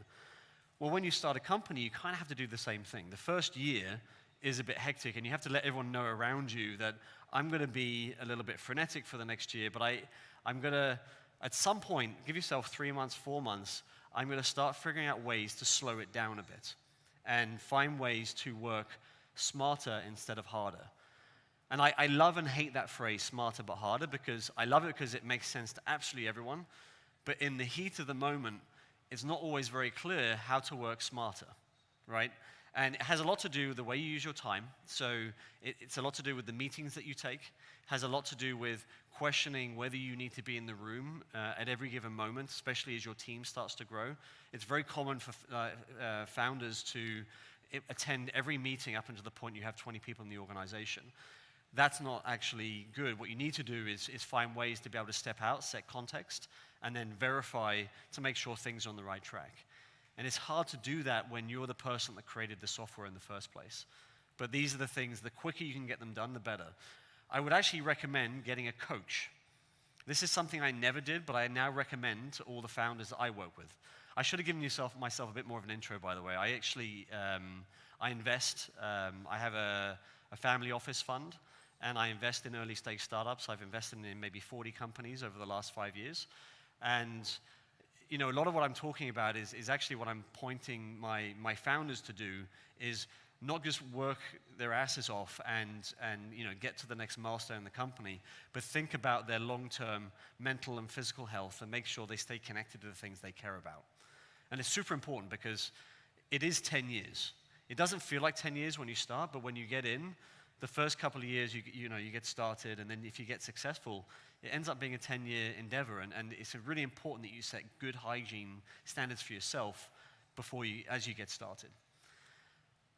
Well, when you start a company, you kind of have to do the same thing. The first year is a bit hectic, and you have to let everyone know around you that I'm going to be a little bit frenetic for the next year, but I'm going to, at some point, give yourself 3 months, 4 months, I'm going to start figuring out ways to slow it down a bit and find ways to work smarter instead of harder. And I love and hate that phrase, smarter but harder, because I love it because it makes sense to absolutely everyone, but in the heat of the moment, it's not always very clear how to work smarter, right? And it has a lot to do with the way you use your time. So it's a lot to do with the meetings that you take. It has a lot to do with questioning whether you need to be in the room at every given moment, especially as your team starts to grow. It's very common for founders to attend every meeting up until the point you have 20 people in the organization. That's not actually good. What you need to do is find ways to be able to step out, set context, and then verify to make sure things are on the right track. And it's hard to do that when you're the person that created the software in the first place. But these are the things, the quicker you can get them done, the better. I would actually recommend getting a coach. This is something I never did, but I now recommend to all the founders that I work with. I should have given myself a bit more of an intro, by the way. I actually, I invest, I have a family office fund, and I invest in early stage startups. I've invested in maybe 40 companies over the last 5 years. And a lot of what I'm talking about is actually what I'm pointing my founders to do, is not just work their asses off and get to the next milestone in the company, but think about their long-term mental and physical health and make sure they stay connected to the things they care about. And it's super important because it is 10 years. It doesn't feel like 10 years when you start, but when you get in, the first couple of years you get started, and then if you get successful, it ends up being a 10-year endeavor, and it's really important that you set good hygiene standards for yourself as you get started.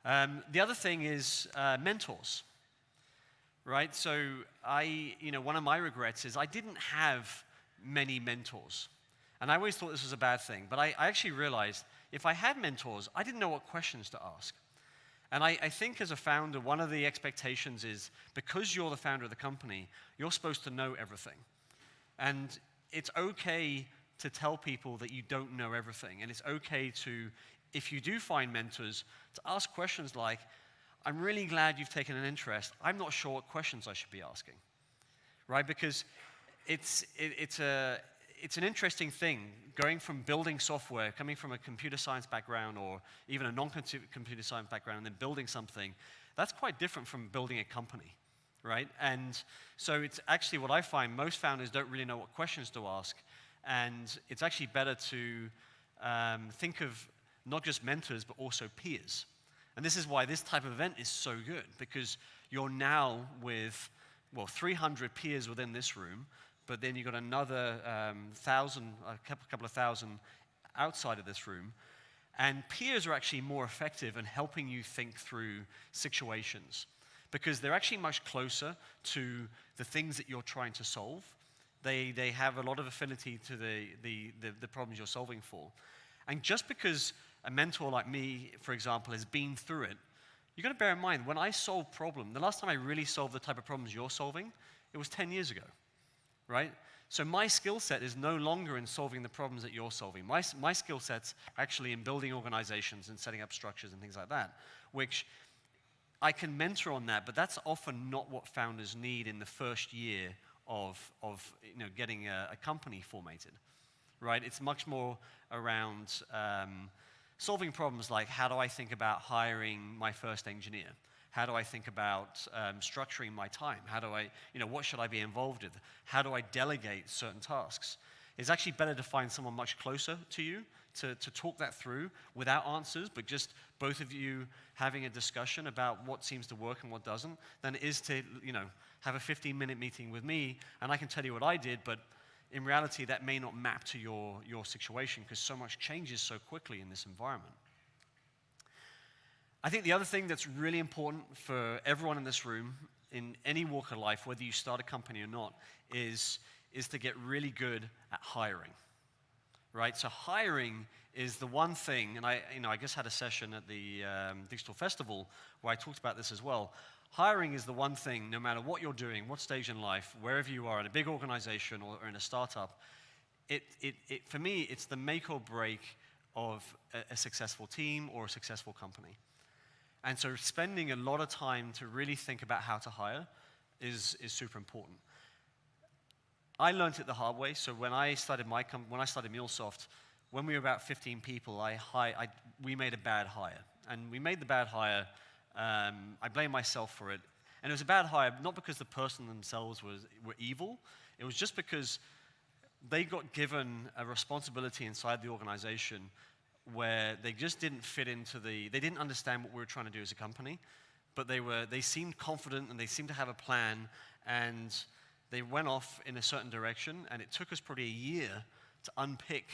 The other thing is mentors, right? So one of my regrets is I didn't have many mentors, and I always thought this was a bad thing, but I actually realized if I had mentors, I didn't know what questions to ask. And I think as a founder, one of the expectations is because you're the founder of the company, you're supposed to know everything. And it's okay to tell people that you don't know everything. And it's okay to, if you do find mentors, to ask questions like, I'm really glad you've taken an interest. I'm not sure what questions I should be asking, right? Because it's an interesting thing, going from building software, coming from a computer science background or even a non-computer science background and then building something. That's quite different from building a company, right? And so it's actually what I find, most founders don't really know what questions to ask. And it's actually better to think of not just mentors, but also peers. And this is why this type of event is so good, because you're now with, well, 300 peers within this room, but then you've got another couple of thousand outside of this room. And peers are actually more effective in helping you think through situations, because they're actually much closer to the things that you're trying to solve. They have a lot of affinity to the problems you're solving for. And just because a mentor like me, for example, has been through it, you've got to bear in mind, when I solve problems, the last time I really solved the type of problems you're solving, it was 10 years ago, right? So my skill set is no longer in solving the problems that you're solving. My skill set's actually in building organizations and setting up structures and things like that, which I can mentor on that, but that's often not what founders need in the first year of getting a company formatted, right? It's much more around solving problems like, how do I think about hiring my first engineer? How do I think about structuring my time? How do I, what should I be involved with? How do I delegate certain tasks? It's actually better to find someone much closer to you to talk that through without answers, but just both of you having a discussion about what seems to work and what doesn't, than it is to, have a 15-minute meeting with me, and I can tell you what I did, but in reality, that may not map to your situation because so much changes so quickly in this environment. I think the other thing that's really important for everyone in this room, in any walk of life, whether you start a company or not, is to get really good at hiring, right? So hiring is the one thing, and I just had a session at the Digital Festival where I talked about this as well. Hiring is the one thing, no matter what you're doing, what stage in life, wherever you are, in a big organization or in a startup, for me, it's the make or break of a successful team or a successful company. And so spending a lot of time to really think about how to hire is super important. I learned it the hard way. So when I started MuleSoft, when we were about 15 people, we made a bad hire. And we made the bad hire. I blame myself for it. And it was a bad hire, not because the person themselves were evil. It was just because they got given a responsibility inside the organization where they just didn't fit into they didn't understand what we were trying to do as a company, but they seemed confident and they seemed to have a plan, and they went off in a certain direction, and it took us probably a year to unpick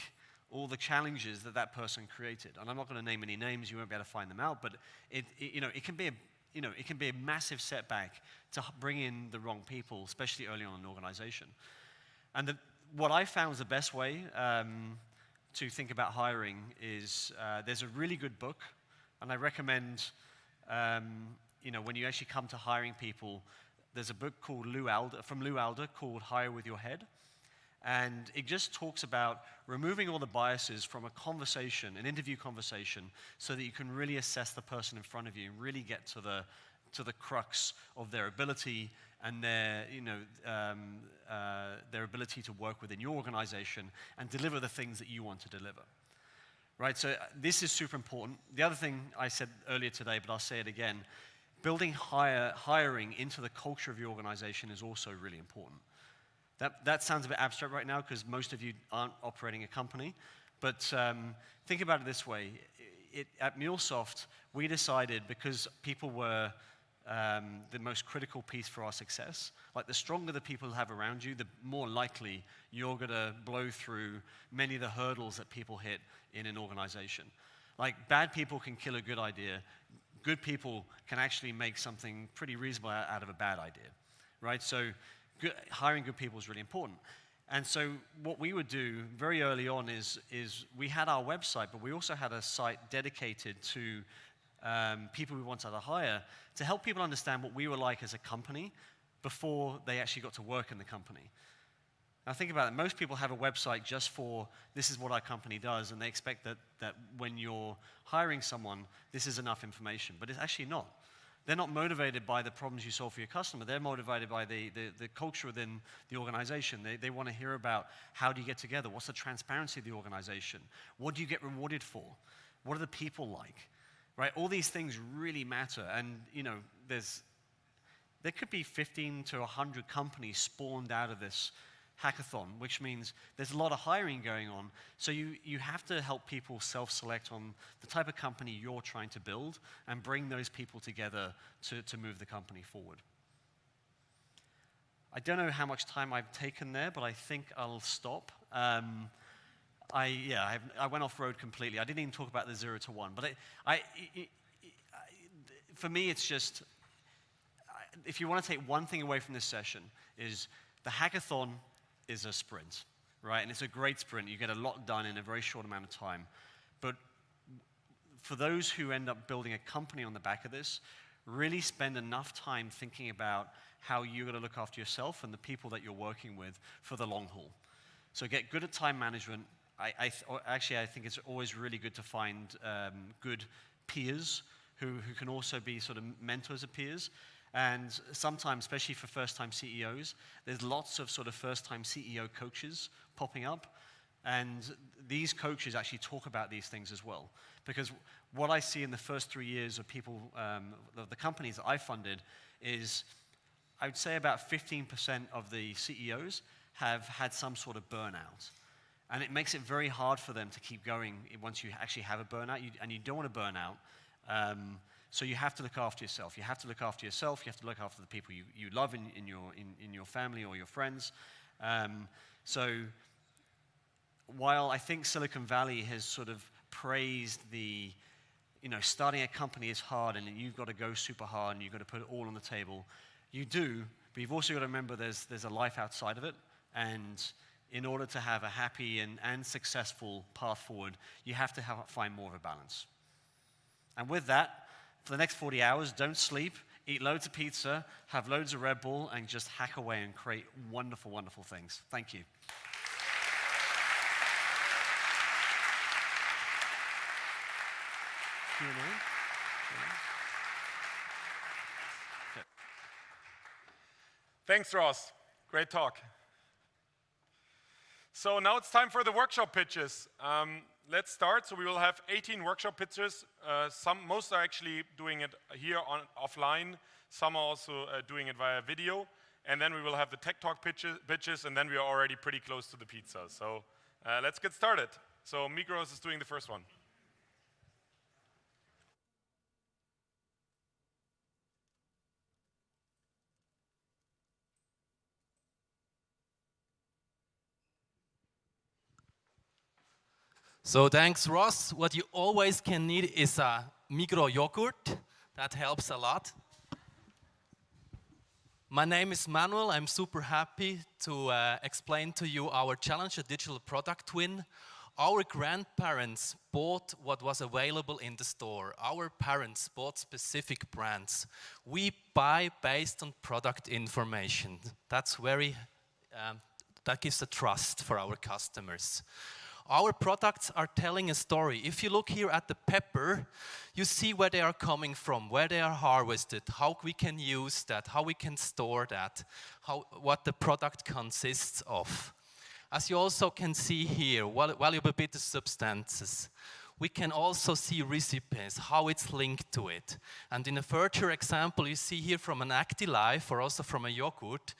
all the challenges that person created. And I'm not going to name any names, you won't be able to find them out, but it can be a massive setback to bring in the wrong people, especially early on in an organization. And what I found was the best way to think about hiring is there's a really good book, and I recommend when you actually come to hiring people, there's a book called from Lou Alder called Hire With Your Head. And it just talks about removing all the biases from a conversation, an interview conversation, so that you can really assess the person in front of you and really get to the crux of their ability and their ability to work within your organization and deliver the things that you want to deliver. Right, so this is super important. The other thing I said earlier today, but I'll say it again, building hiring into the culture of your organization is also really important. That sounds a bit abstract right now because most of you aren't operating a company, but think about it this way. At MuleSoft, we decided, because people were the most critical piece for our success, like the stronger the people you have around you, the more likely you're going to blow through many of the hurdles that people hit in an organization. Like, bad people can kill a good idea. Good people can actually make something pretty reasonable out of a bad idea, right? So hiring good people is really important. And so what we would do very early on is we had our website, but we also had a site dedicated to people we wanted to hire, to help people understand what we were like as a company before they actually got to work in the company. Now think about it, most people have a website just for, this is what our company does, and they expect that when you're hiring someone, this is enough information, but it's actually not. They're not motivated by the problems you solve for your customer. They're motivated by the culture within the organization. They want to hear about how do you get together? What's the transparency of the organization? What do you get rewarded for? What are the people like? Right? All these things really matter. And there could be 15 to 100 companies spawned out of this hackathon, which means there's a lot of hiring going on. So you have to help people self-select on the type of company you're trying to build and bring those people together to move the company forward. I don't know how much time I've taken there, but I think I'll stop. I went off road completely. I didn't even talk about the 0 to 1, but for me, it's just, if you want to take one thing away from this session, is the hackathon is a sprint, right? And it's a great sprint. You get a lot done in a very short amount of time. But for those who end up building a company on the back of this, really spend enough time thinking about how you're going to look after yourself and the people that you're working with for the long haul. So get good at time management. I think it's always really good to find good peers who can also be sort of mentors of peers. And sometimes, especially for first-time CEOs, there's lots of sort of first-time CEO coaches popping up. And these coaches actually talk about these things as well. Because what I see in the first 3 years of people, the companies that I funded, is I would say about 15% of the CEOs have had some sort of burnout. And it makes it very hard for them to keep going once you actually have a burnout, and you don't want to burn out. So you have to look after yourself. You have to look after yourself. You have to look after the people you love in your family or your friends. So while I think Silicon Valley has sort of praised starting a company is hard and you've got to go super hard and you've got to put it all on the table, you do, but you've also got to remember there's a life outside of it. And in order to have a happy and successful path forward, you have to find more of a balance. And with that, for the next 40 hours, don't sleep, eat loads of pizza, have loads of Red Bull, and just hack away and create wonderful, wonderful things. Thank you. Q&A? Okay. Thanks, Ross. Great talk. So now it's time for the workshop pitches. Let's start. So we will have 18 workshop pitches. Most are actually doing it here offline. Some are also doing it via video. And then we will have the tech talk pitches, and then we are already pretty close to the pizza. So let's get started. So Migros is doing the first one. So thanks, Ross. What you always can need is a Migros yogurt. That helps a lot. My name is Manuel. I'm super happy to explain to you our challenge, a digital product twin. Our grandparents bought what was available in the store. Our parents bought specific brands. We buy based on product information. That's that gives a trust for our customers. Our products are telling a story. If you look here at the pepper, you see where they are coming from, where they are harvested, how we can use that, how we can store that, what the product consists of. As you also can see here, valuable bit of substances. We can also see recipes, how it's linked to it. And in a further example, you see here from an ActiLife or also from a yogurt,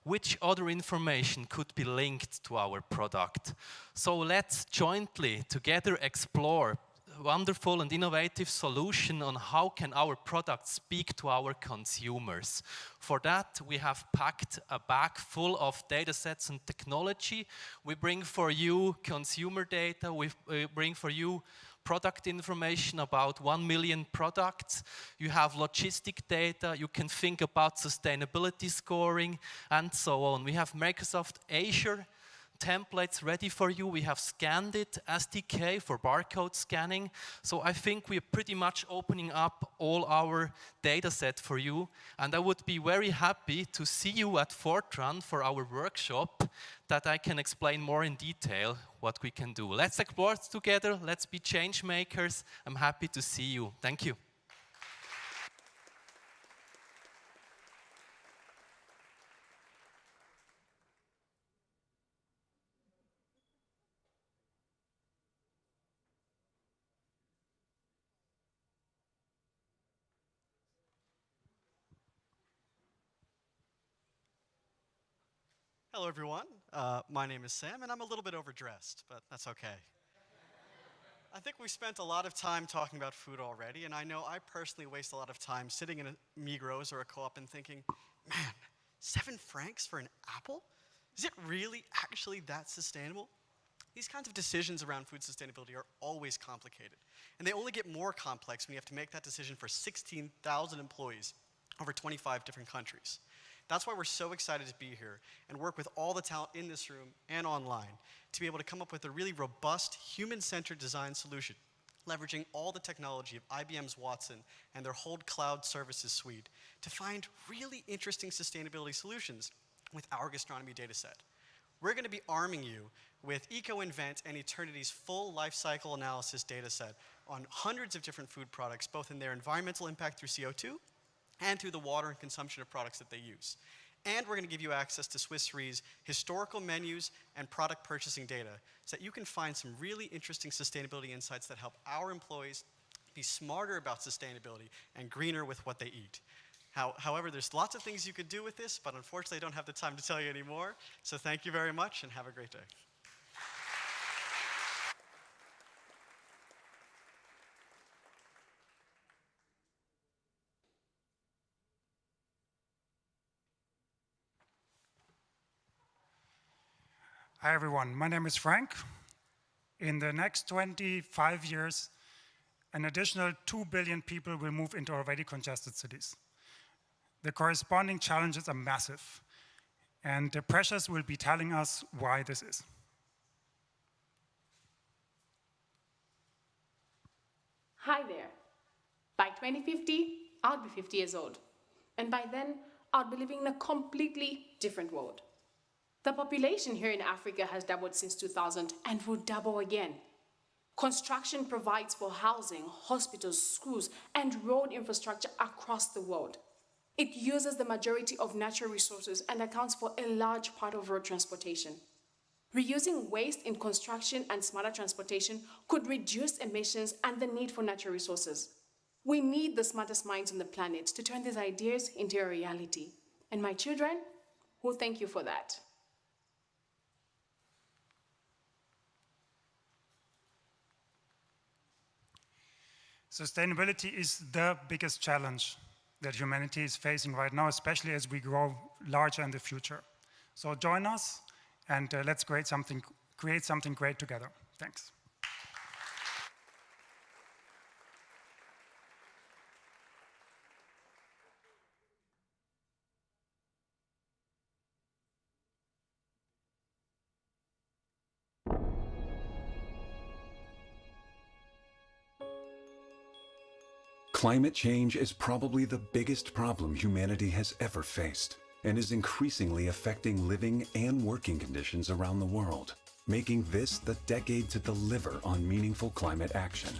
which other information could be linked to our product. So let's jointly together explore a wonderful and innovative solution on how can our products speak to our consumers. For that, we have packed a bag full of data sets and technology. We bring for you consumer data, we bring for you product information about 1 million products. You have logistic data, you can think about sustainability scoring, and so on. We have Microsoft Azure templates ready for you. We have scanned it, SDK for barcode scanning. So I think we're pretty much opening up all our data set for you. And I would be very happy to see you at Fortran for our workshop that I can explain more in detail what we can do. Let's explore together. Let's be change makers. I'm happy to see you. Thank you. Hello, everyone. My name is Sam, and I'm a little bit overdressed, but that's okay. I think we've spent a lot of time talking about food already, and I know I personally waste a lot of time sitting in a Migros or a Co-op and thinking, man, 7 francs for an apple? Is it really actually that sustainable? These kinds of decisions around food sustainability are always complicated, and they only get more complex when you have to make that decision for 16,000 employees over 25 different countries. That's why we're so excited to be here and work with all the talent in this room and online to be able to come up with a really robust, human-centered design solution, leveraging all the technology of IBM's Watson and their whole cloud services suite to find really interesting sustainability solutions with our gastronomy data set. We're going to be arming you with EcoInvent and Eternity's full life cycle analysis data set on hundreds of different food products, both in their environmental impact through CO2 and through the water and consumption of products that they use. And we're going to give you access to Swiss Re's historical menus and product purchasing data so that you can find some really interesting sustainability insights that help our employees be smarter about sustainability and greener with what they eat. However, there's lots of things you could do with this, but unfortunately I don't have the time to tell you anymore. So thank you very much and have a great day. Hi everyone, my name is Frank. In the next 25 years, an additional 2 billion people will move into already congested cities. The corresponding challenges are massive, and the pressures will be telling us why this is. Hi there. By 2050, I'll be 50 years old. And by then, I'll be living in a completely different world. The population here in Africa has doubled since 2000 and will double again. Construction provides for housing, hospitals, schools, and road infrastructure across the world. It uses the majority of natural resources and accounts for a large part of road transportation. Reusing waste in construction and smarter transportation could reduce emissions and the need for natural resources. We need the smartest minds on the planet to turn these ideas into a reality. And my children will thank you for that. Sustainability is the biggest challenge that humanity is facing right now, especially as we grow larger in the future. So join us and let's create something great together. Thanks. Climate change is probably the biggest problem humanity has ever faced and is increasingly affecting living and working conditions around the world, making this the decade to deliver on meaningful climate action.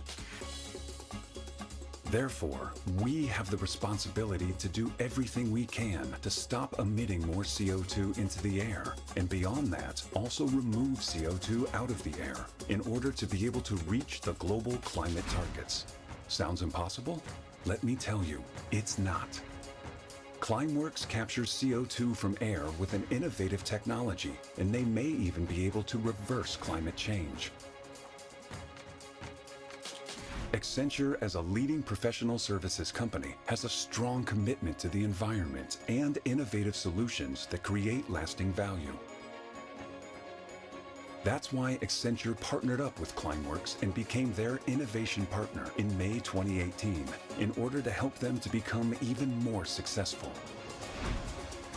Therefore, we have the responsibility to do everything we can to stop emitting more CO2 into the air, and beyond that, also remove CO2 out of the air in order to be able to reach the global climate targets. Sounds impossible? Let me tell you, it's not. Climeworks captures CO2 from air with an innovative technology, and they may even be able to reverse climate change. Accenture, as a leading professional services company, has a strong commitment to the environment and innovative solutions that create lasting value. That's why Accenture partnered up with Climeworks and became their innovation partner in May 2018 in order to help them to become even more successful.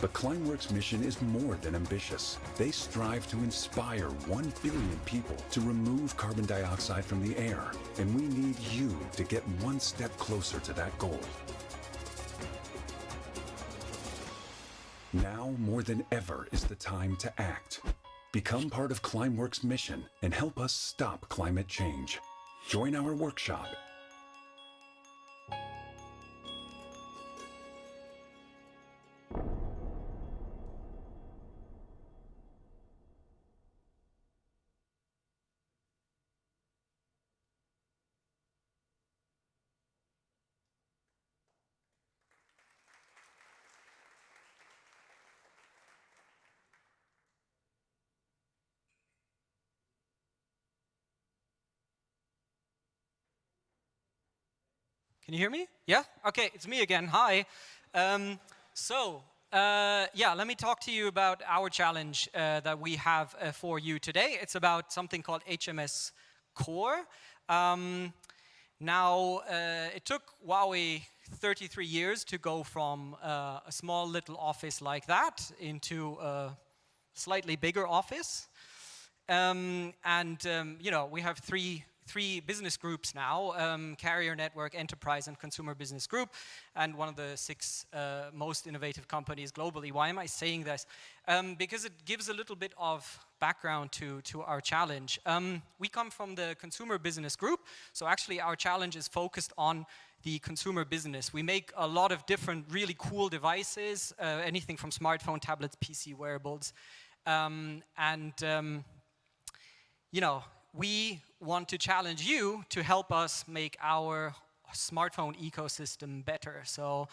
But Climeworks' mission is more than ambitious. They strive to inspire 1 billion people to remove carbon dioxide from the air. And we need you to get one step closer to that goal. Now, more than ever, is the time to act. Become part of Climeworks' mission and help us stop climate change. Join our workshop. Can you hear me? Yeah? Okay, it's me again. Hi. Yeah, let me talk to you about our challenge that we have for you today. It's about something called HMS Core. It took Huawei 33 years to go from a small little office like that into a slightly bigger office. You know, we have three business groups now, carrier network, enterprise, and consumer business group, and one of the 6 most innovative companies globally. Why am I saying this? Because it gives a little bit of background to our challenge. We come from the consumer business group, so actually our challenge is focused on the consumer business. We make a lot of different really cool devices, anything from smartphone, tablets, PC, wearables, you know, we want to challenge you to help us make our smartphone ecosystem better. So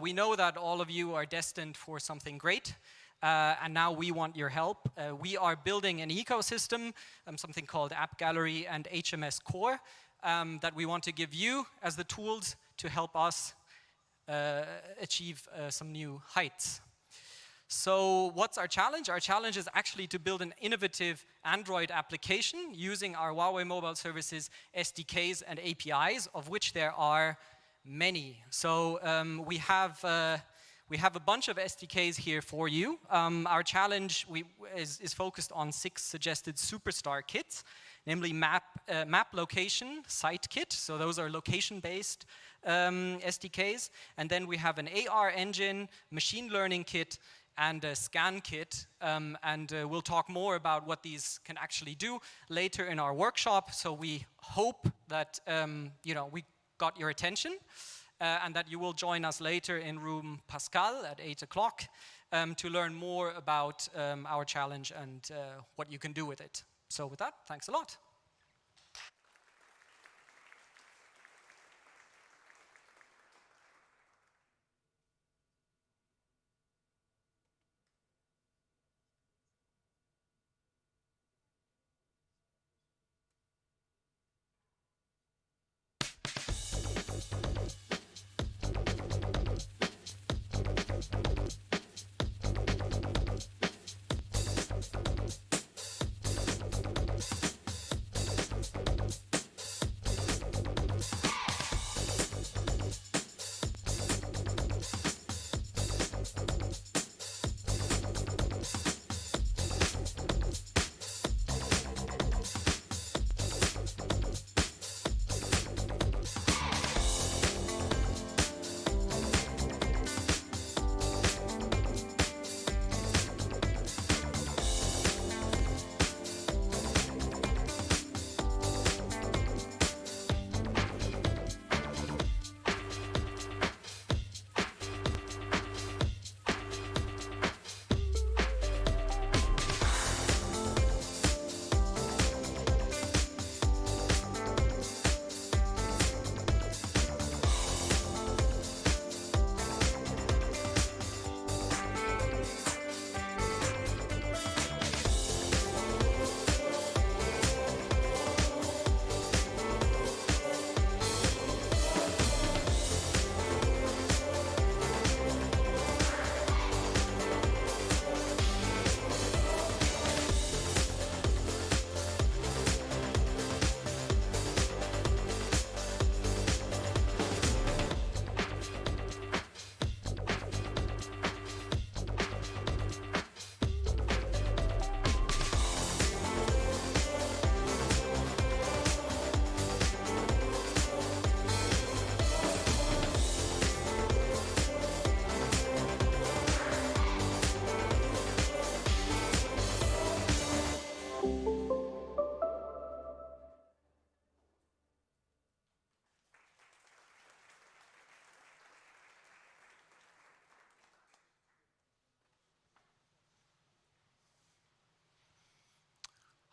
we know that all of you are destined for something great, and now we want your help. We are building an ecosystem, something called App Gallery and HMS Core, that we want to give you as the tools to help us achieve some new heights. So what's our challenge? Our challenge is actually to build an innovative Android application using our Huawei Mobile Services SDKs and APIs, of which there are many. So we have a bunch of SDKs here for you. Our challenge is focused on 6 suggested superstar kits, namely map location, site kit. So those are location-based SDKs. And then we have an AR engine, machine learning kit, and a scan kit, we'll talk more about what these can actually do later in our workshop. So we hope that you know, we got your attention and that you will join us later in room Pascal at 8 o'clock to learn more about our challenge and what you can do with it. So with that, thanks a lot.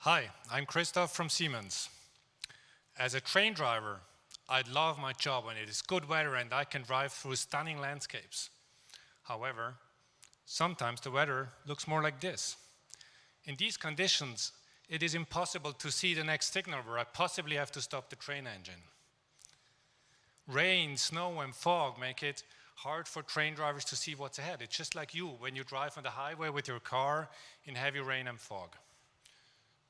Hi, I'm Christoph from Siemens. As a train driver, I love my job when it is good weather and I can drive through stunning landscapes. However, sometimes the weather looks more like this. In these conditions, it is impossible to see the next signal where I possibly have to stop the train engine. Rain, snow, and fog make it hard for train drivers to see what's ahead. It's just like you when you drive on the highway with your car in heavy rain and fog.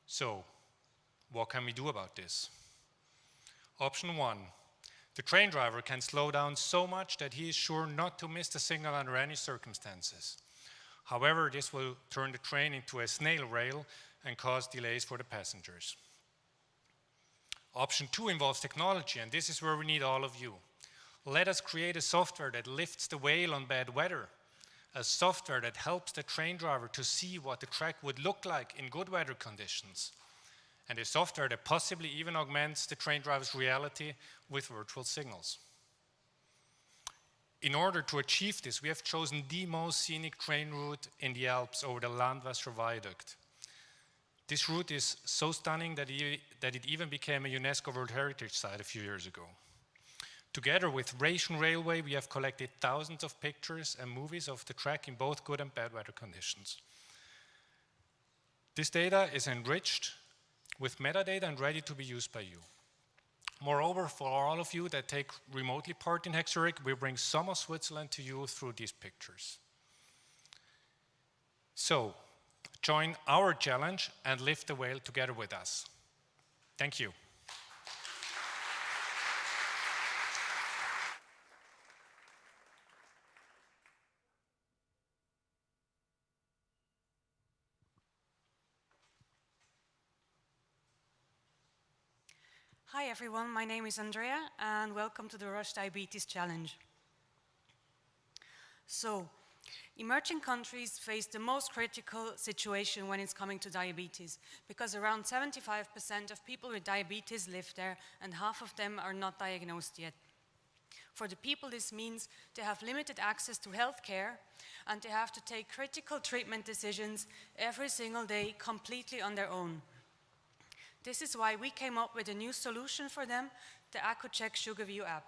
So, what can we do about this? Option 1. The train driver can slow down so much that he is sure not to miss the signal under any circumstances. However, this will turn the train into a snail rail and cause delays for the passengers. Option 2 involves technology, and this is where we need all of you. Let us create a software that lifts the veil on bad weather, a software that helps the train driver to see what the track would look like in good weather conditions, and a software that possibly even augments the train driver's reality with virtual signals. In order to achieve this, we have chosen the most scenic train route in the Alps over the Landwasser Viaduct. This route is so stunning that it even became a UNESCO World Heritage Site a few years ago. Together with Ration Railway, we have collected thousands of pictures and movies of the track in both good and bad weather conditions. This data is enriched with metadata and ready to be used by you. Moreover, for all of you that take remotely part in HackZurich, we bring some of Switzerland to you through these pictures. So, join our challenge and lift the veil together with us. Thank you. Hi everyone, my name is Andrea and welcome to the Rush Diabetes Challenge. So, emerging countries face the most critical situation when it's coming to diabetes, because around 75% of people with diabetes live there and half of them are not diagnosed yet. For the people, this means they have limited access to health care and they have to take critical treatment decisions every single day completely on their own. This is why we came up with a new solution for them, the AccuCheck SugarView app.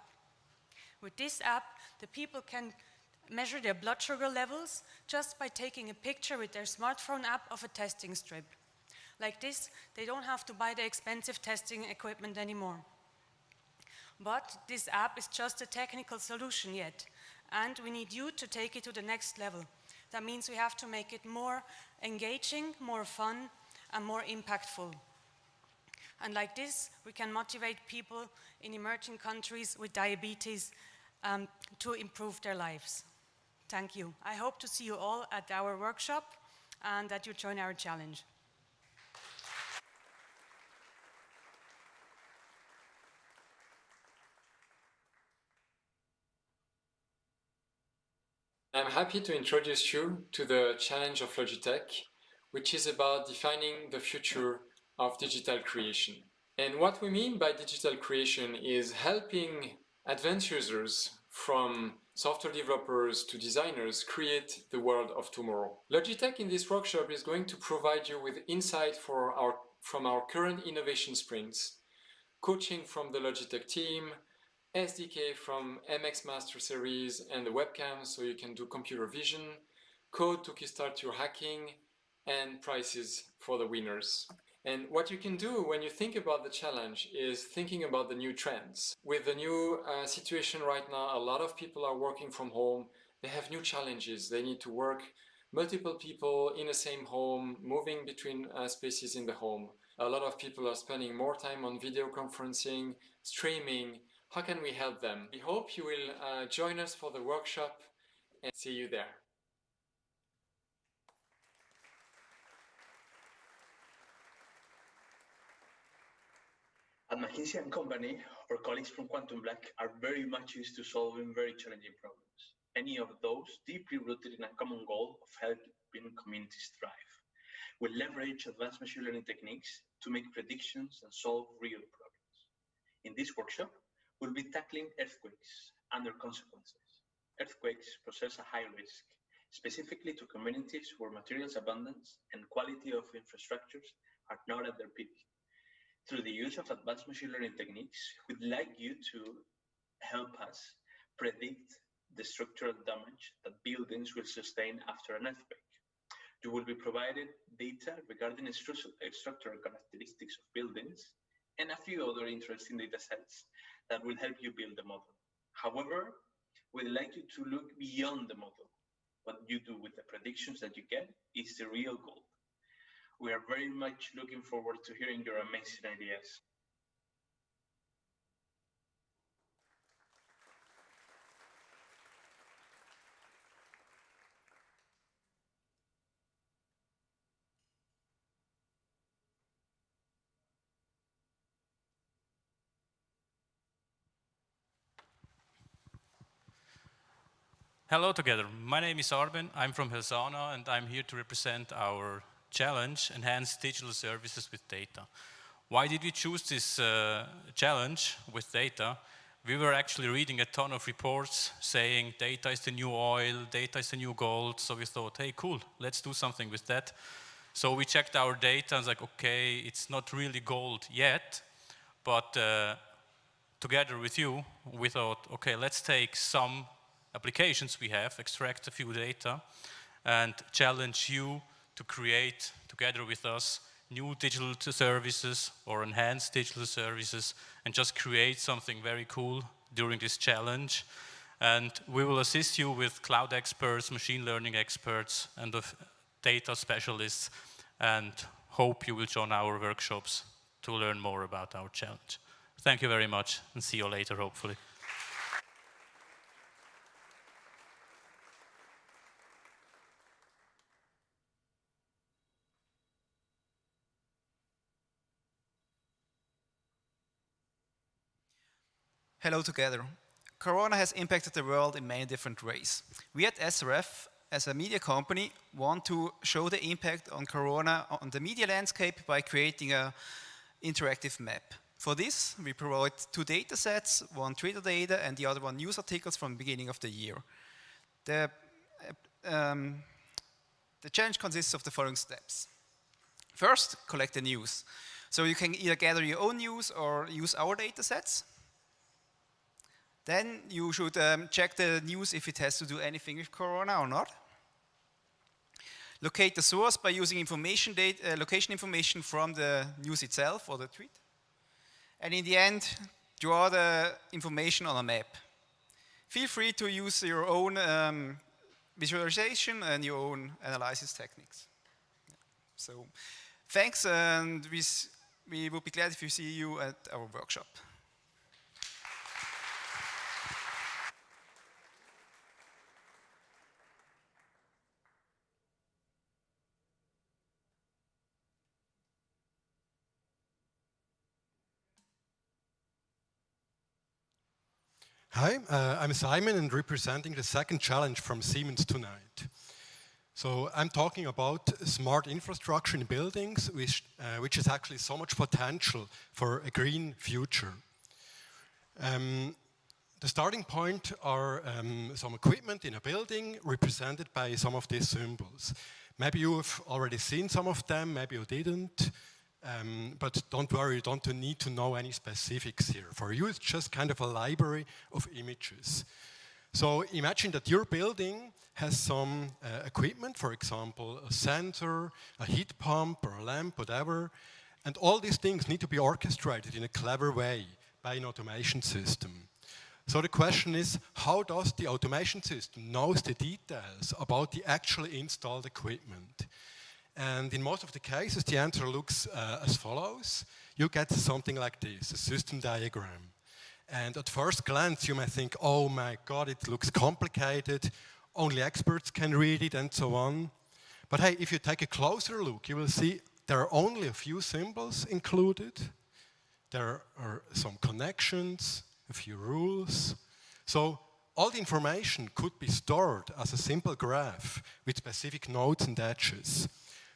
With this app, the people can measure their blood sugar levels just by taking a picture with their smartphone app of a testing strip. Like this, they don't have to buy the expensive testing equipment anymore. But this app is just a technical solution yet, and we need you to take it to the next level. That means we have to make it more engaging, more fun, and more impactful. And like this, we can motivate people in emerging countries with diabetes to improve their lives. Thank you. I hope to see you all at our workshop and that you join our challenge. I'm happy to introduce you to the challenge of Logitech, which is about defining the future of digital creation. And what we mean by digital creation is helping advanced users, from software developers to designers, create the world of tomorrow. Logitech in this workshop is going to provide you with insight from our current innovation sprints, coaching from the Logitech team, SDK from MX Master Series and the webcam so you can do computer vision, code to kickstart your hacking, and prizes for the winners. And what you can do when you think about the challenge is thinking about the new trends. With the new situation right now, a lot of people are working from home. They have new challenges. They need to work multiple people in the same home, moving between spaces in the home. A lot of people are spending more time on video conferencing, streaming. How can we help them? We hope you will join us for the workshop and see you there. At McKinsey & Company, our colleagues from Quantum Black are very much used to solving very challenging problems, any of those deeply rooted in a common goal of helping communities thrive. We leverage advanced machine learning techniques to make predictions and solve real problems. In this workshop, we'll be tackling earthquakes and their consequences. Earthquakes pose a high risk, specifically to communities where materials abundance and quality of infrastructures are not at their peak. Through the use of advanced machine learning techniques, we'd like you to help us predict the structural damage that buildings will sustain after an earthquake. You will be provided data regarding structural characteristics of buildings and a few other interesting data sets that will help you build the model. However, we'd like you to look beyond the model. What you do with the predictions that you get is the real goal. We are very much looking forward to hearing your amazing ideas. Hello together. My name is Arben. I'm from Helsana, and I'm here to represent our challenge, Enhanced Digital Services with Data. Why did we choose this challenge with data? We were actually reading a ton of reports saying data is the new oil, data is the new gold. So we thought, hey, cool, let's do something with that. So we checked our data and was like, okay, it's not really gold yet, but together with you, we thought, okay, let's take some applications we have, extract a few data, and challenge you to create, together with us, new digital services or enhanced digital services, and just create something very cool during this challenge. And we will assist you with cloud experts, machine learning experts, and of data specialists, and hope you will join our workshops to learn more about our challenge. Thank you very much, and see you later, hopefully. Hello together. Corona has impacted the world in many different ways. We at SRF, as a media company, want to show the impact on Corona on the media landscape by creating an interactive map. For this, we provide two data sets, one Twitter data and the other one news articles from the beginning of the year. The challenge consists of the following steps. First, collect the news. So you can either gather your own news or use our data sets. Then you should check the news if it has to do anything with Corona or not. Locate the source by using location information from the news itself or the tweet. And in the end, draw the information on a map. Feel free to use your own visualization and your own analysis techniques. So thanks, and we will be glad if we see you at our workshop. Hi, I'm Simon and representing the second challenge from Siemens tonight. So I'm talking about smart infrastructure in buildings, which is actually so much potential for a green future. The starting point are some equipment in a building represented by some of these symbols. Maybe you've already seen some of them, maybe you didn't. But don't worry, you don't need to know any specifics here. For you, it's just kind of a library of images. So imagine that your building has some equipment, for example, a sensor, a heat pump, or a lamp, whatever. And all these things need to be orchestrated in a clever way by an automation system. So the question is, how does the automation system know the details about the actually installed equipment? And in most of the cases, the answer looks as follows. You get something like this, a system diagram. And at first glance, you may think, oh my God, it looks complicated. Only experts can read it and so on. But hey, if you take a closer look, you will see there are only a few symbols included. There are some connections, a few rules. So all the information could be stored as a simple graph with specific nodes and edges.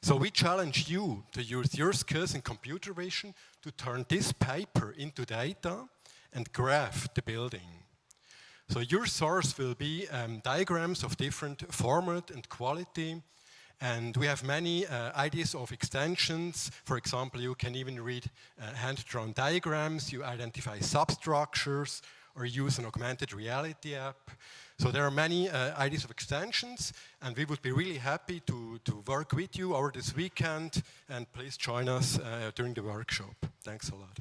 So we challenge you to use your skills in computer vision to turn this paper into data and graph the building. So your source will be diagrams of different format and quality, And we have many ideas of extensions. For example, you can even read hand-drawn diagrams, you identify substructures, or use an augmented reality app. So there are many ideas of extensions, and we would be really happy to work with you over this weekend, and please join us during the workshop. Thanks a lot.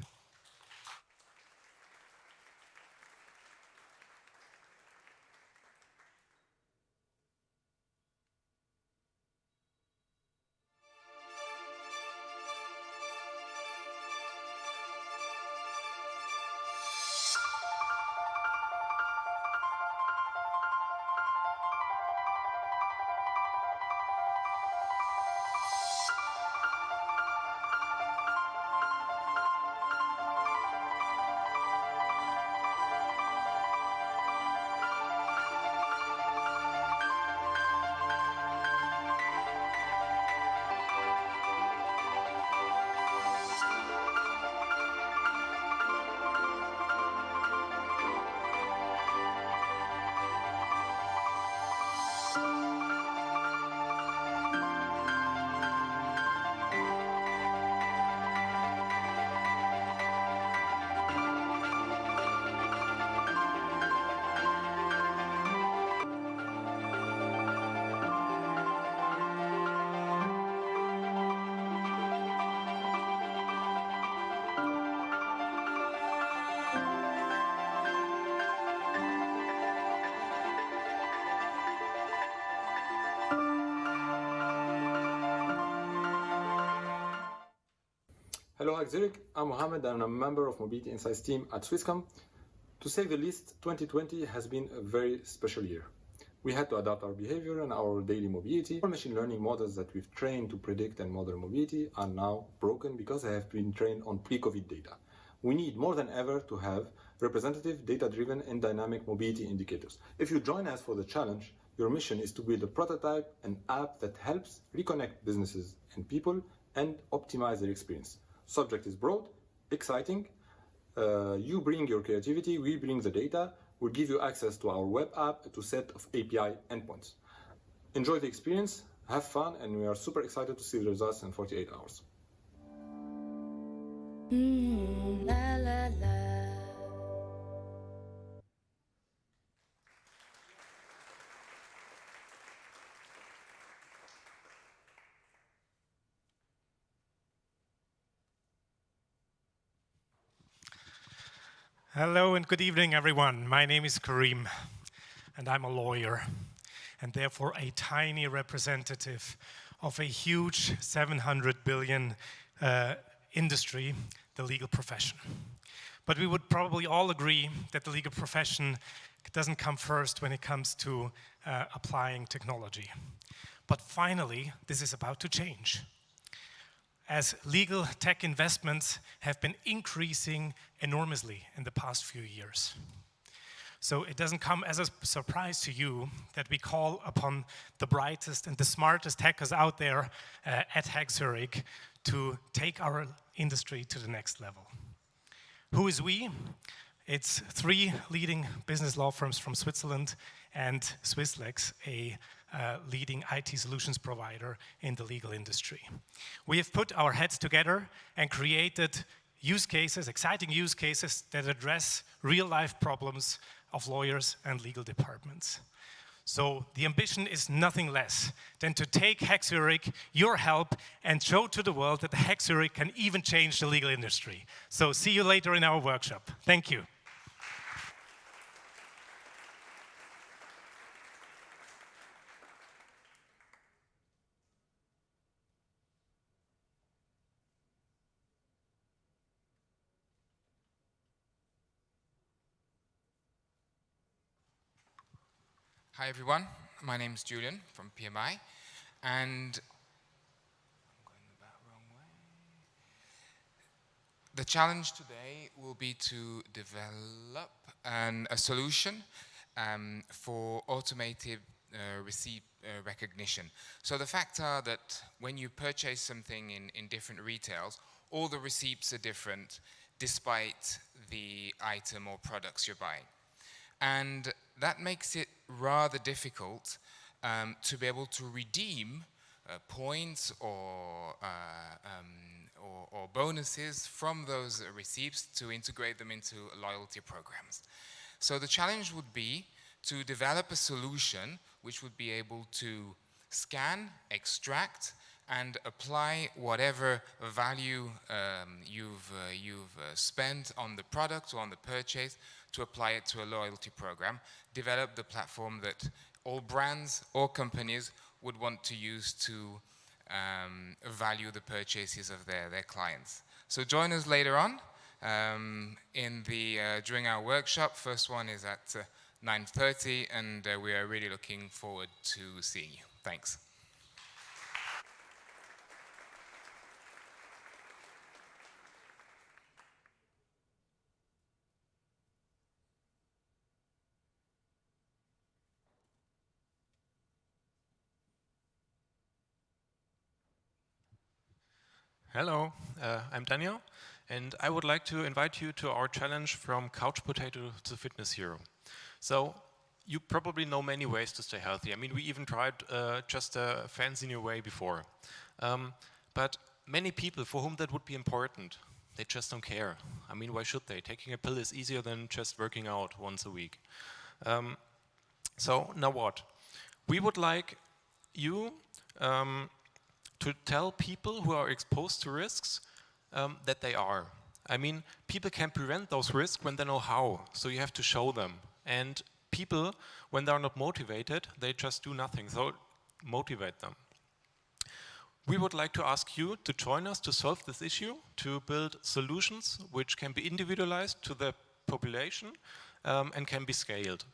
Hello HackZurich, I'm Mohammed and I'm a member of Mobility Insights team at Swisscom. To say the least, 2020 has been a very special year. We had to adapt our behavior and our daily mobility. Our machine learning models that we've trained to predict and model mobility are now broken because they have been trained on pre-COVID data. We need more than ever to have representative, data-driven and dynamic mobility indicators. If you join us for the challenge, your mission is to build a prototype, an app that helps reconnect businesses and people and optimize their experience. Subject is broad, exciting. You bring your creativity, we bring the data. We'll give you access to our web app, to a set of API endpoints. Enjoy the experience, have fun, and we are super excited to see the results in 48 hours. La la la. Hello and good evening, everyone. My name is Karim, and I'm a lawyer, and therefore a tiny representative of a huge 700 billion industry, the legal profession. But we would probably all agree that the legal profession doesn't come first when it comes to applying technology. But finally, this is about to change, as legal tech investments have been increasing enormously in the past few years. So it doesn't come as a surprise to you that we call upon the brightest and the smartest hackers out there at HackZurich to take our industry to the next level. Who is we? It's 3 leading business law firms from Switzerland and Swisslex, a leading IT solutions provider in the legal industry. We have put our heads together and created use cases, exciting use cases that address real-life problems of lawyers and legal departments. So the ambition is nothing less than to take HackZurich, your help, and show to the world that HackZurich can even change the legal industry. So see you later in our workshop. Thank you. Hi everyone, my name is Julian from PMI, and the challenge today will be to develop a solution for automated receipt recognition. So the fact are that when you purchase something in different retails, all the receipts are different despite the item or products you're buying. And that makes it rather difficult to be able to redeem points or bonuses from those receipts to integrate them into loyalty programs. So the challenge would be to develop a solution which would be able to scan, extract, and apply whatever value you've spent on the product or on the purchase to apply it to a loyalty program. Develop the platform that all brands or companies would want to use to value the purchases of their clients. So join us later on during our workshop. First one is at 9:30, and we are really looking forward to seeing you. Thanks. Hello, I'm Daniel, and I would like to invite you to our challenge from couch potato to fitness hero. So you probably know many ways to stay healthy. I mean, we even tried just a fancy new way before. But many people for whom that would be important, they just don't care. I mean, why should they? Taking a pill is easier than just working out once a week. So now what? We would like you to tell people who are exposed to risks that they are. I mean, people can prevent those risks when they know how, so you have to show them. And people, when they're not motivated, they just do nothing, so motivate them. We would like to ask you to join us to solve this issue, to build solutions which can be individualized to the population and can be scaled.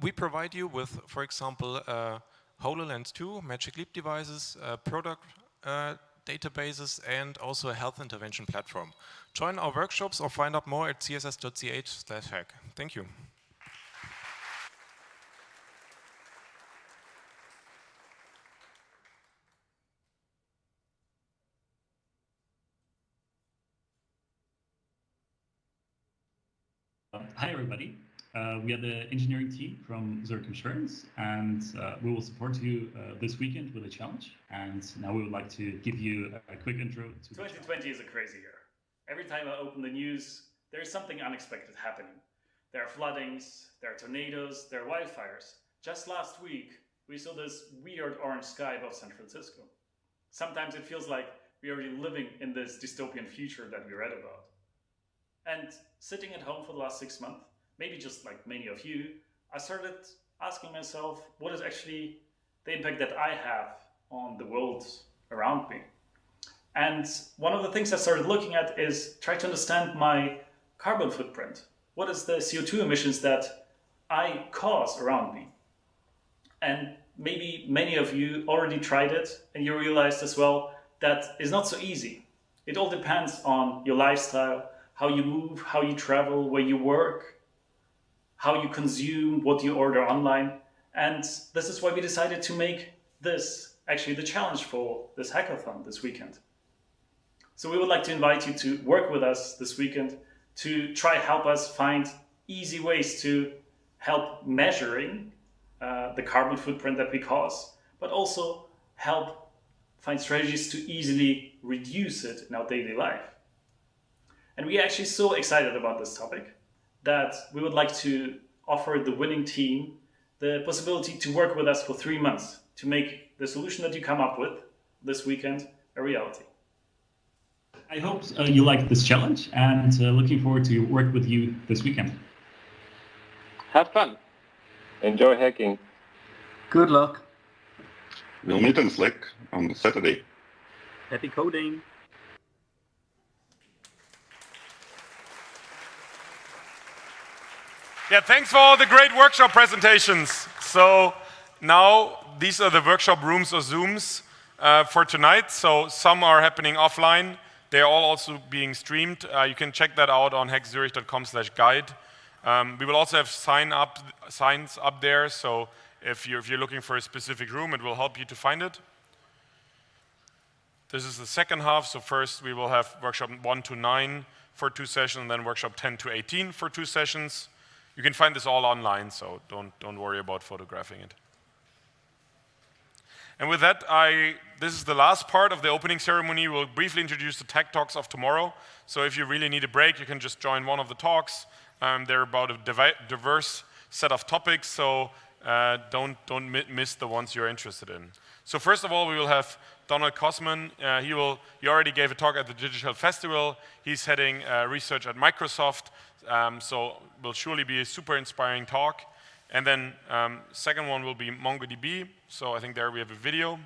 We provide you with, for example, HoloLens 2, Magic Leap devices, product databases, and also a health intervention platform. Join our workshops or find out more at css.ch/hack. Thank you. Hi, everybody. We are the engineering team from Zurich Insurance, and we will support you this weekend with a challenge. And now we would like to give you a quick intro to 2020 is a crazy year. Every time I open the news, there is something unexpected happening. There are floodings, there are tornadoes, there are wildfires. Just last week, we saw this weird orange sky above San Francisco. Sometimes it feels like we are already living in this dystopian future that we read about. And sitting at home for the last 6 months, maybe just like many of you, I started asking myself, what is actually the impact that I have on the world around me? And one of the things I started looking at is trying to understand my carbon footprint. What is the CO2 emissions that I cause around me? And maybe many of you already tried it and you realized as well that is not so easy. It all depends on your lifestyle, how you move, how you travel, where you work, how you consume, what you order online. And this is why we decided to make this actually the challenge for this hackathon this weekend. So we would like to invite you to work with us this weekend to try help us find easy ways to help measuring the carbon footprint that we cause, but also help find strategies to easily reduce it in our daily life. And we are actually so excited about this topic that we would like to offer the winning team the possibility to work with us for 3 months to make the solution that you come up with this weekend a reality. I hope you like this challenge, and looking forward to work with you this weekend. Have fun. Enjoy hacking. Good luck. We'll meet in Slack on Saturday. Happy coding. Yeah, thanks for all the great workshop presentations. So now these are the workshop rooms or Zooms for tonight. So some are happening offline. They're all also being streamed. You can check that out on hackzurich.com/guide. We will also have signs up there. So if you're looking for a specific room, it will help you to find it. This is the second half. So first we will have workshop 1 to 9 for 2 sessions, and then workshop 10 to 18 for 2 sessions. You can find this all online, so don't worry about photographing it. And with that, this is the last part of the opening ceremony. We'll briefly introduce the tech talks of tomorrow. So if you really need a break, you can just join one of the talks. They're about a diverse set of topics, so don't miss the ones you're interested in. So first of all, we will have Donald Kosman. He already gave a talk at the Digital Festival. He's heading research at Microsoft, so will surely be a super inspiring talk. And then second one will be MongoDB. So I think there we have a video.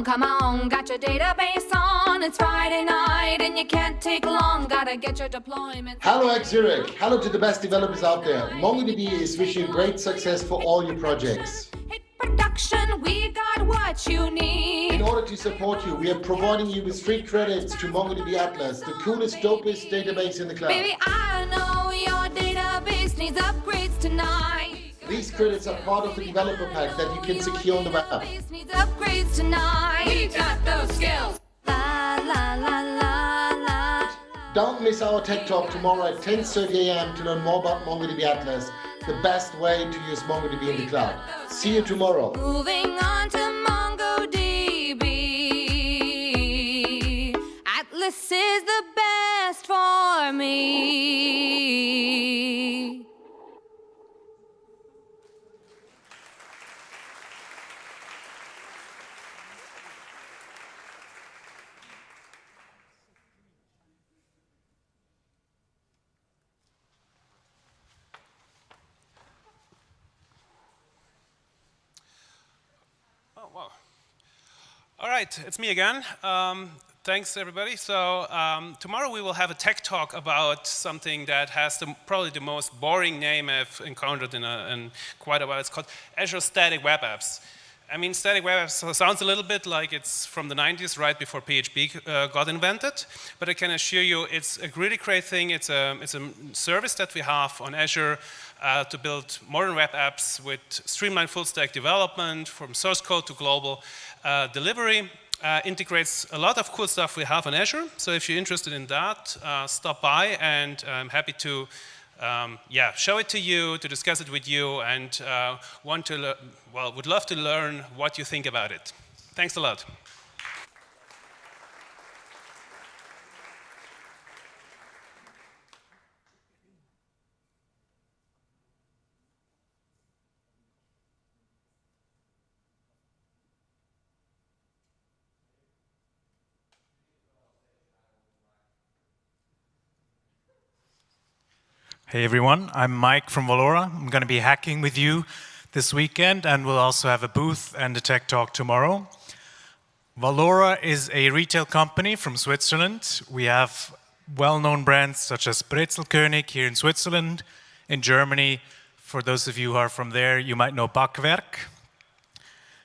Come on, got your database on. It's Friday night and you can't take long. Gotta get your deployment. Hello HackZurich. Hello to the best developers out there. MongoDB is wishing you great success for all your projects. Hit production, we got what you need. In order to support you, we are providing you with free credits to MongoDB Atlas, the coolest, dopest database in the cloud. Baby, I know your database needs upgrades tonight. These credits are part of the developer pack that you can secure on the web. Needs upgrades tonight. We got those skills. La la la la la. Don't miss our tech talk tomorrow at 10:30 a.m. to learn more about MongoDB Atlas, the best way to use MongoDB in the cloud. See you tomorrow. Moving on to MongoDB. Atlas is the best for me. Oh, wow. All right, it's me again. Thanks, everybody. So tomorrow we will have a tech talk about something that has probably the most boring name I've encountered in quite a while. It's called Azure Static Web Apps. I mean, static web apps sounds a little bit like it's from the 90s, right before PHP got invented. But I can assure you it's a really great thing. It's a service that we have on Azure to build modern web apps with streamlined full-stack development from source code to global delivery. Integrates a lot of cool stuff we have on Azure. So if you're interested in that, stop by, and I'm happy to show it to you, to discuss it with you, and would love to learn what you think about it. Thanks a lot. Hey everyone, I'm Mike from Valora. I'm going to be hacking with you this weekend, and we'll also have a booth and a tech talk tomorrow. Valora is a retail company from Switzerland. We have well-known brands such as Brezelkönig here in Switzerland. In Germany, for those of you who are from there, you might know Backwerk.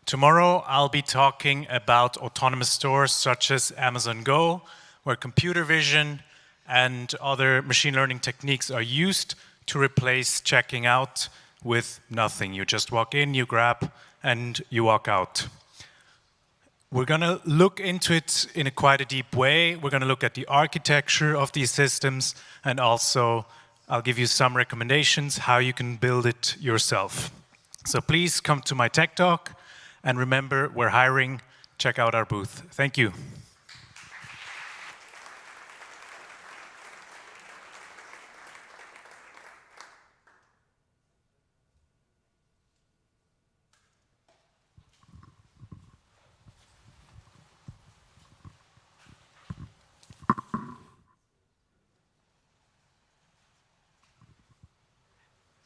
Tomorrow I'll be talking about autonomous stores such as Amazon Go, where computer vision and other machine learning techniques are used to replace checking out with nothing. You just walk in, you grab, and you walk out. We're going to look into it in quite a deep way. We're going to look at the architecture of these systems, and also I'll give you some recommendations how you can build it yourself. So please come to my tech talk, and remember, we're hiring. Check out our booth. Thank you.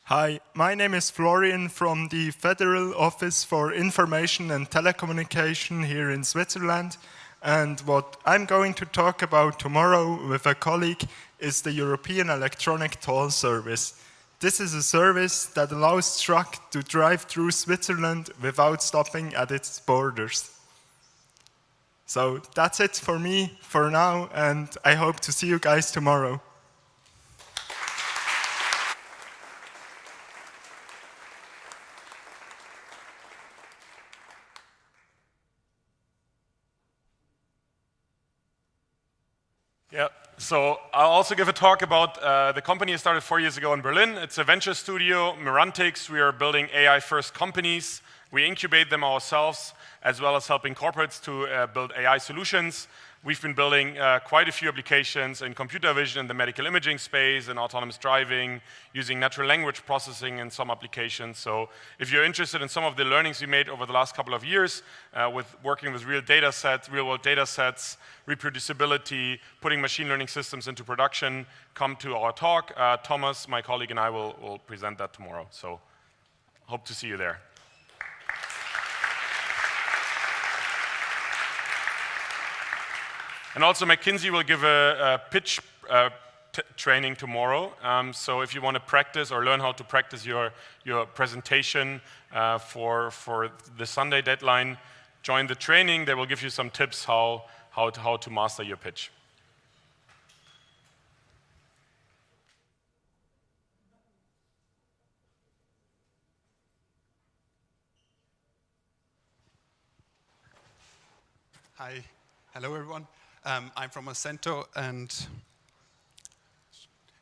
Hi, my name is Florian from the Federal Office for Information and Telecommunication here in Switzerland. And what I'm going to talk about tomorrow with a colleague is the European Electronic Toll Service. This is a service that allows trucks to drive through Switzerland without stopping at its borders. So that's it for me for now, and I hope to see you guys tomorrow. Yeah, so I'll also give a talk about the company I started 4 years ago in Berlin. It's a venture studio, Mirantix. We are building AI-first companies. We incubate them ourselves, as well as helping corporates to build AI solutions. We've been building quite a few applications in computer vision in the medical imaging space and autonomous driving, using natural language processing in some applications. So if you're interested in some of the learnings we made over the last couple of years with working with real data sets, real-world data sets, reproducibility, putting machine learning systems into production, come to our talk. Thomas, my colleague, and I will present that tomorrow. So hope to see you there. And also McKinsey will give a pitch training tomorrow. So if you want to practice or learn how to practice your presentation for the Sunday deadline, join the training. They will give you some tips how to master your pitch. Hi. Hello, everyone. I'm from Acento, and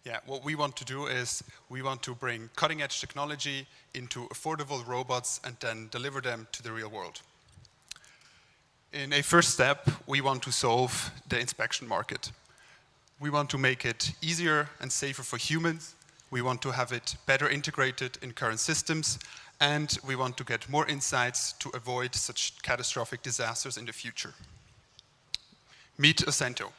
yeah, what we want to do is we want to bring cutting-edge technology into affordable robots and then deliver them to the real world. In a first step, we want to solve the inspection market. We want to make it easier and safer for humans. We want to have it better integrated in current systems, and we want to get more insights to avoid such catastrophic disasters in the future. Meet Acento.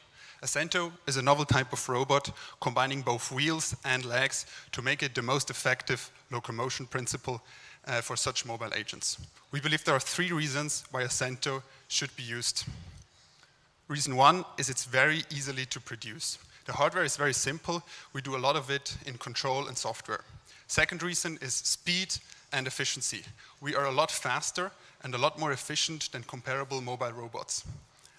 Acento is a novel type of robot combining both wheels and legs to make it the most effective locomotion principle for such mobile agents. We believe there are 3 reasons why Acento should be used. Reason 1 is it's very easily to produce. The hardware is very simple. We do a lot of it in control and software. Second reason is speed and efficiency. We are a lot faster and a lot more efficient than comparable mobile robots.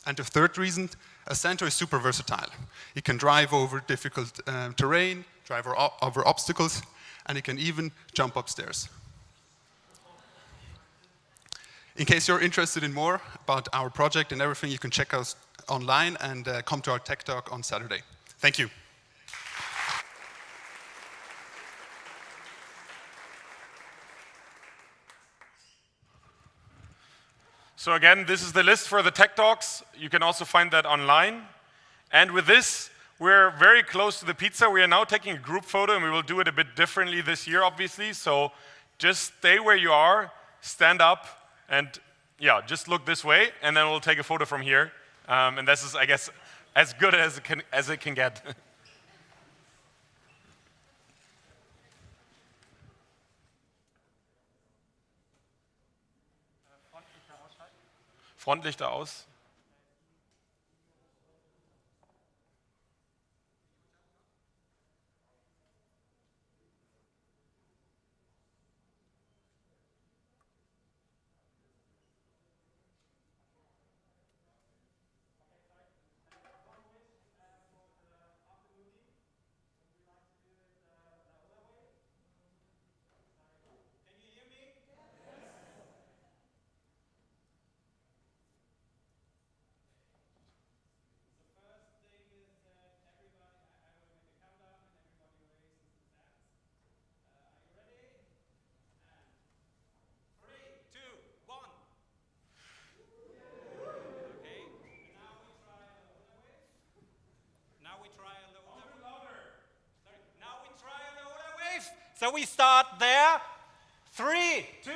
And the third reason, Acento is super versatile. It can drive over difficult terrain, drive over obstacles, and it can even jump upstairs. In case you're interested in more about our project and everything, you can check us online and come to our tech talk on Saturday. Thank you. So again, this is the list for the tech talks. You can also find that online. And with this, we're very close to the pizza. We are now taking a group photo, and we will do it a bit differently this year, obviously. So just stay where you are, stand up, and yeah, just look this way, and then we'll take a photo from here. And this is, I guess, as good as it can get. Frontlichter aus. So we start there. 3, 2,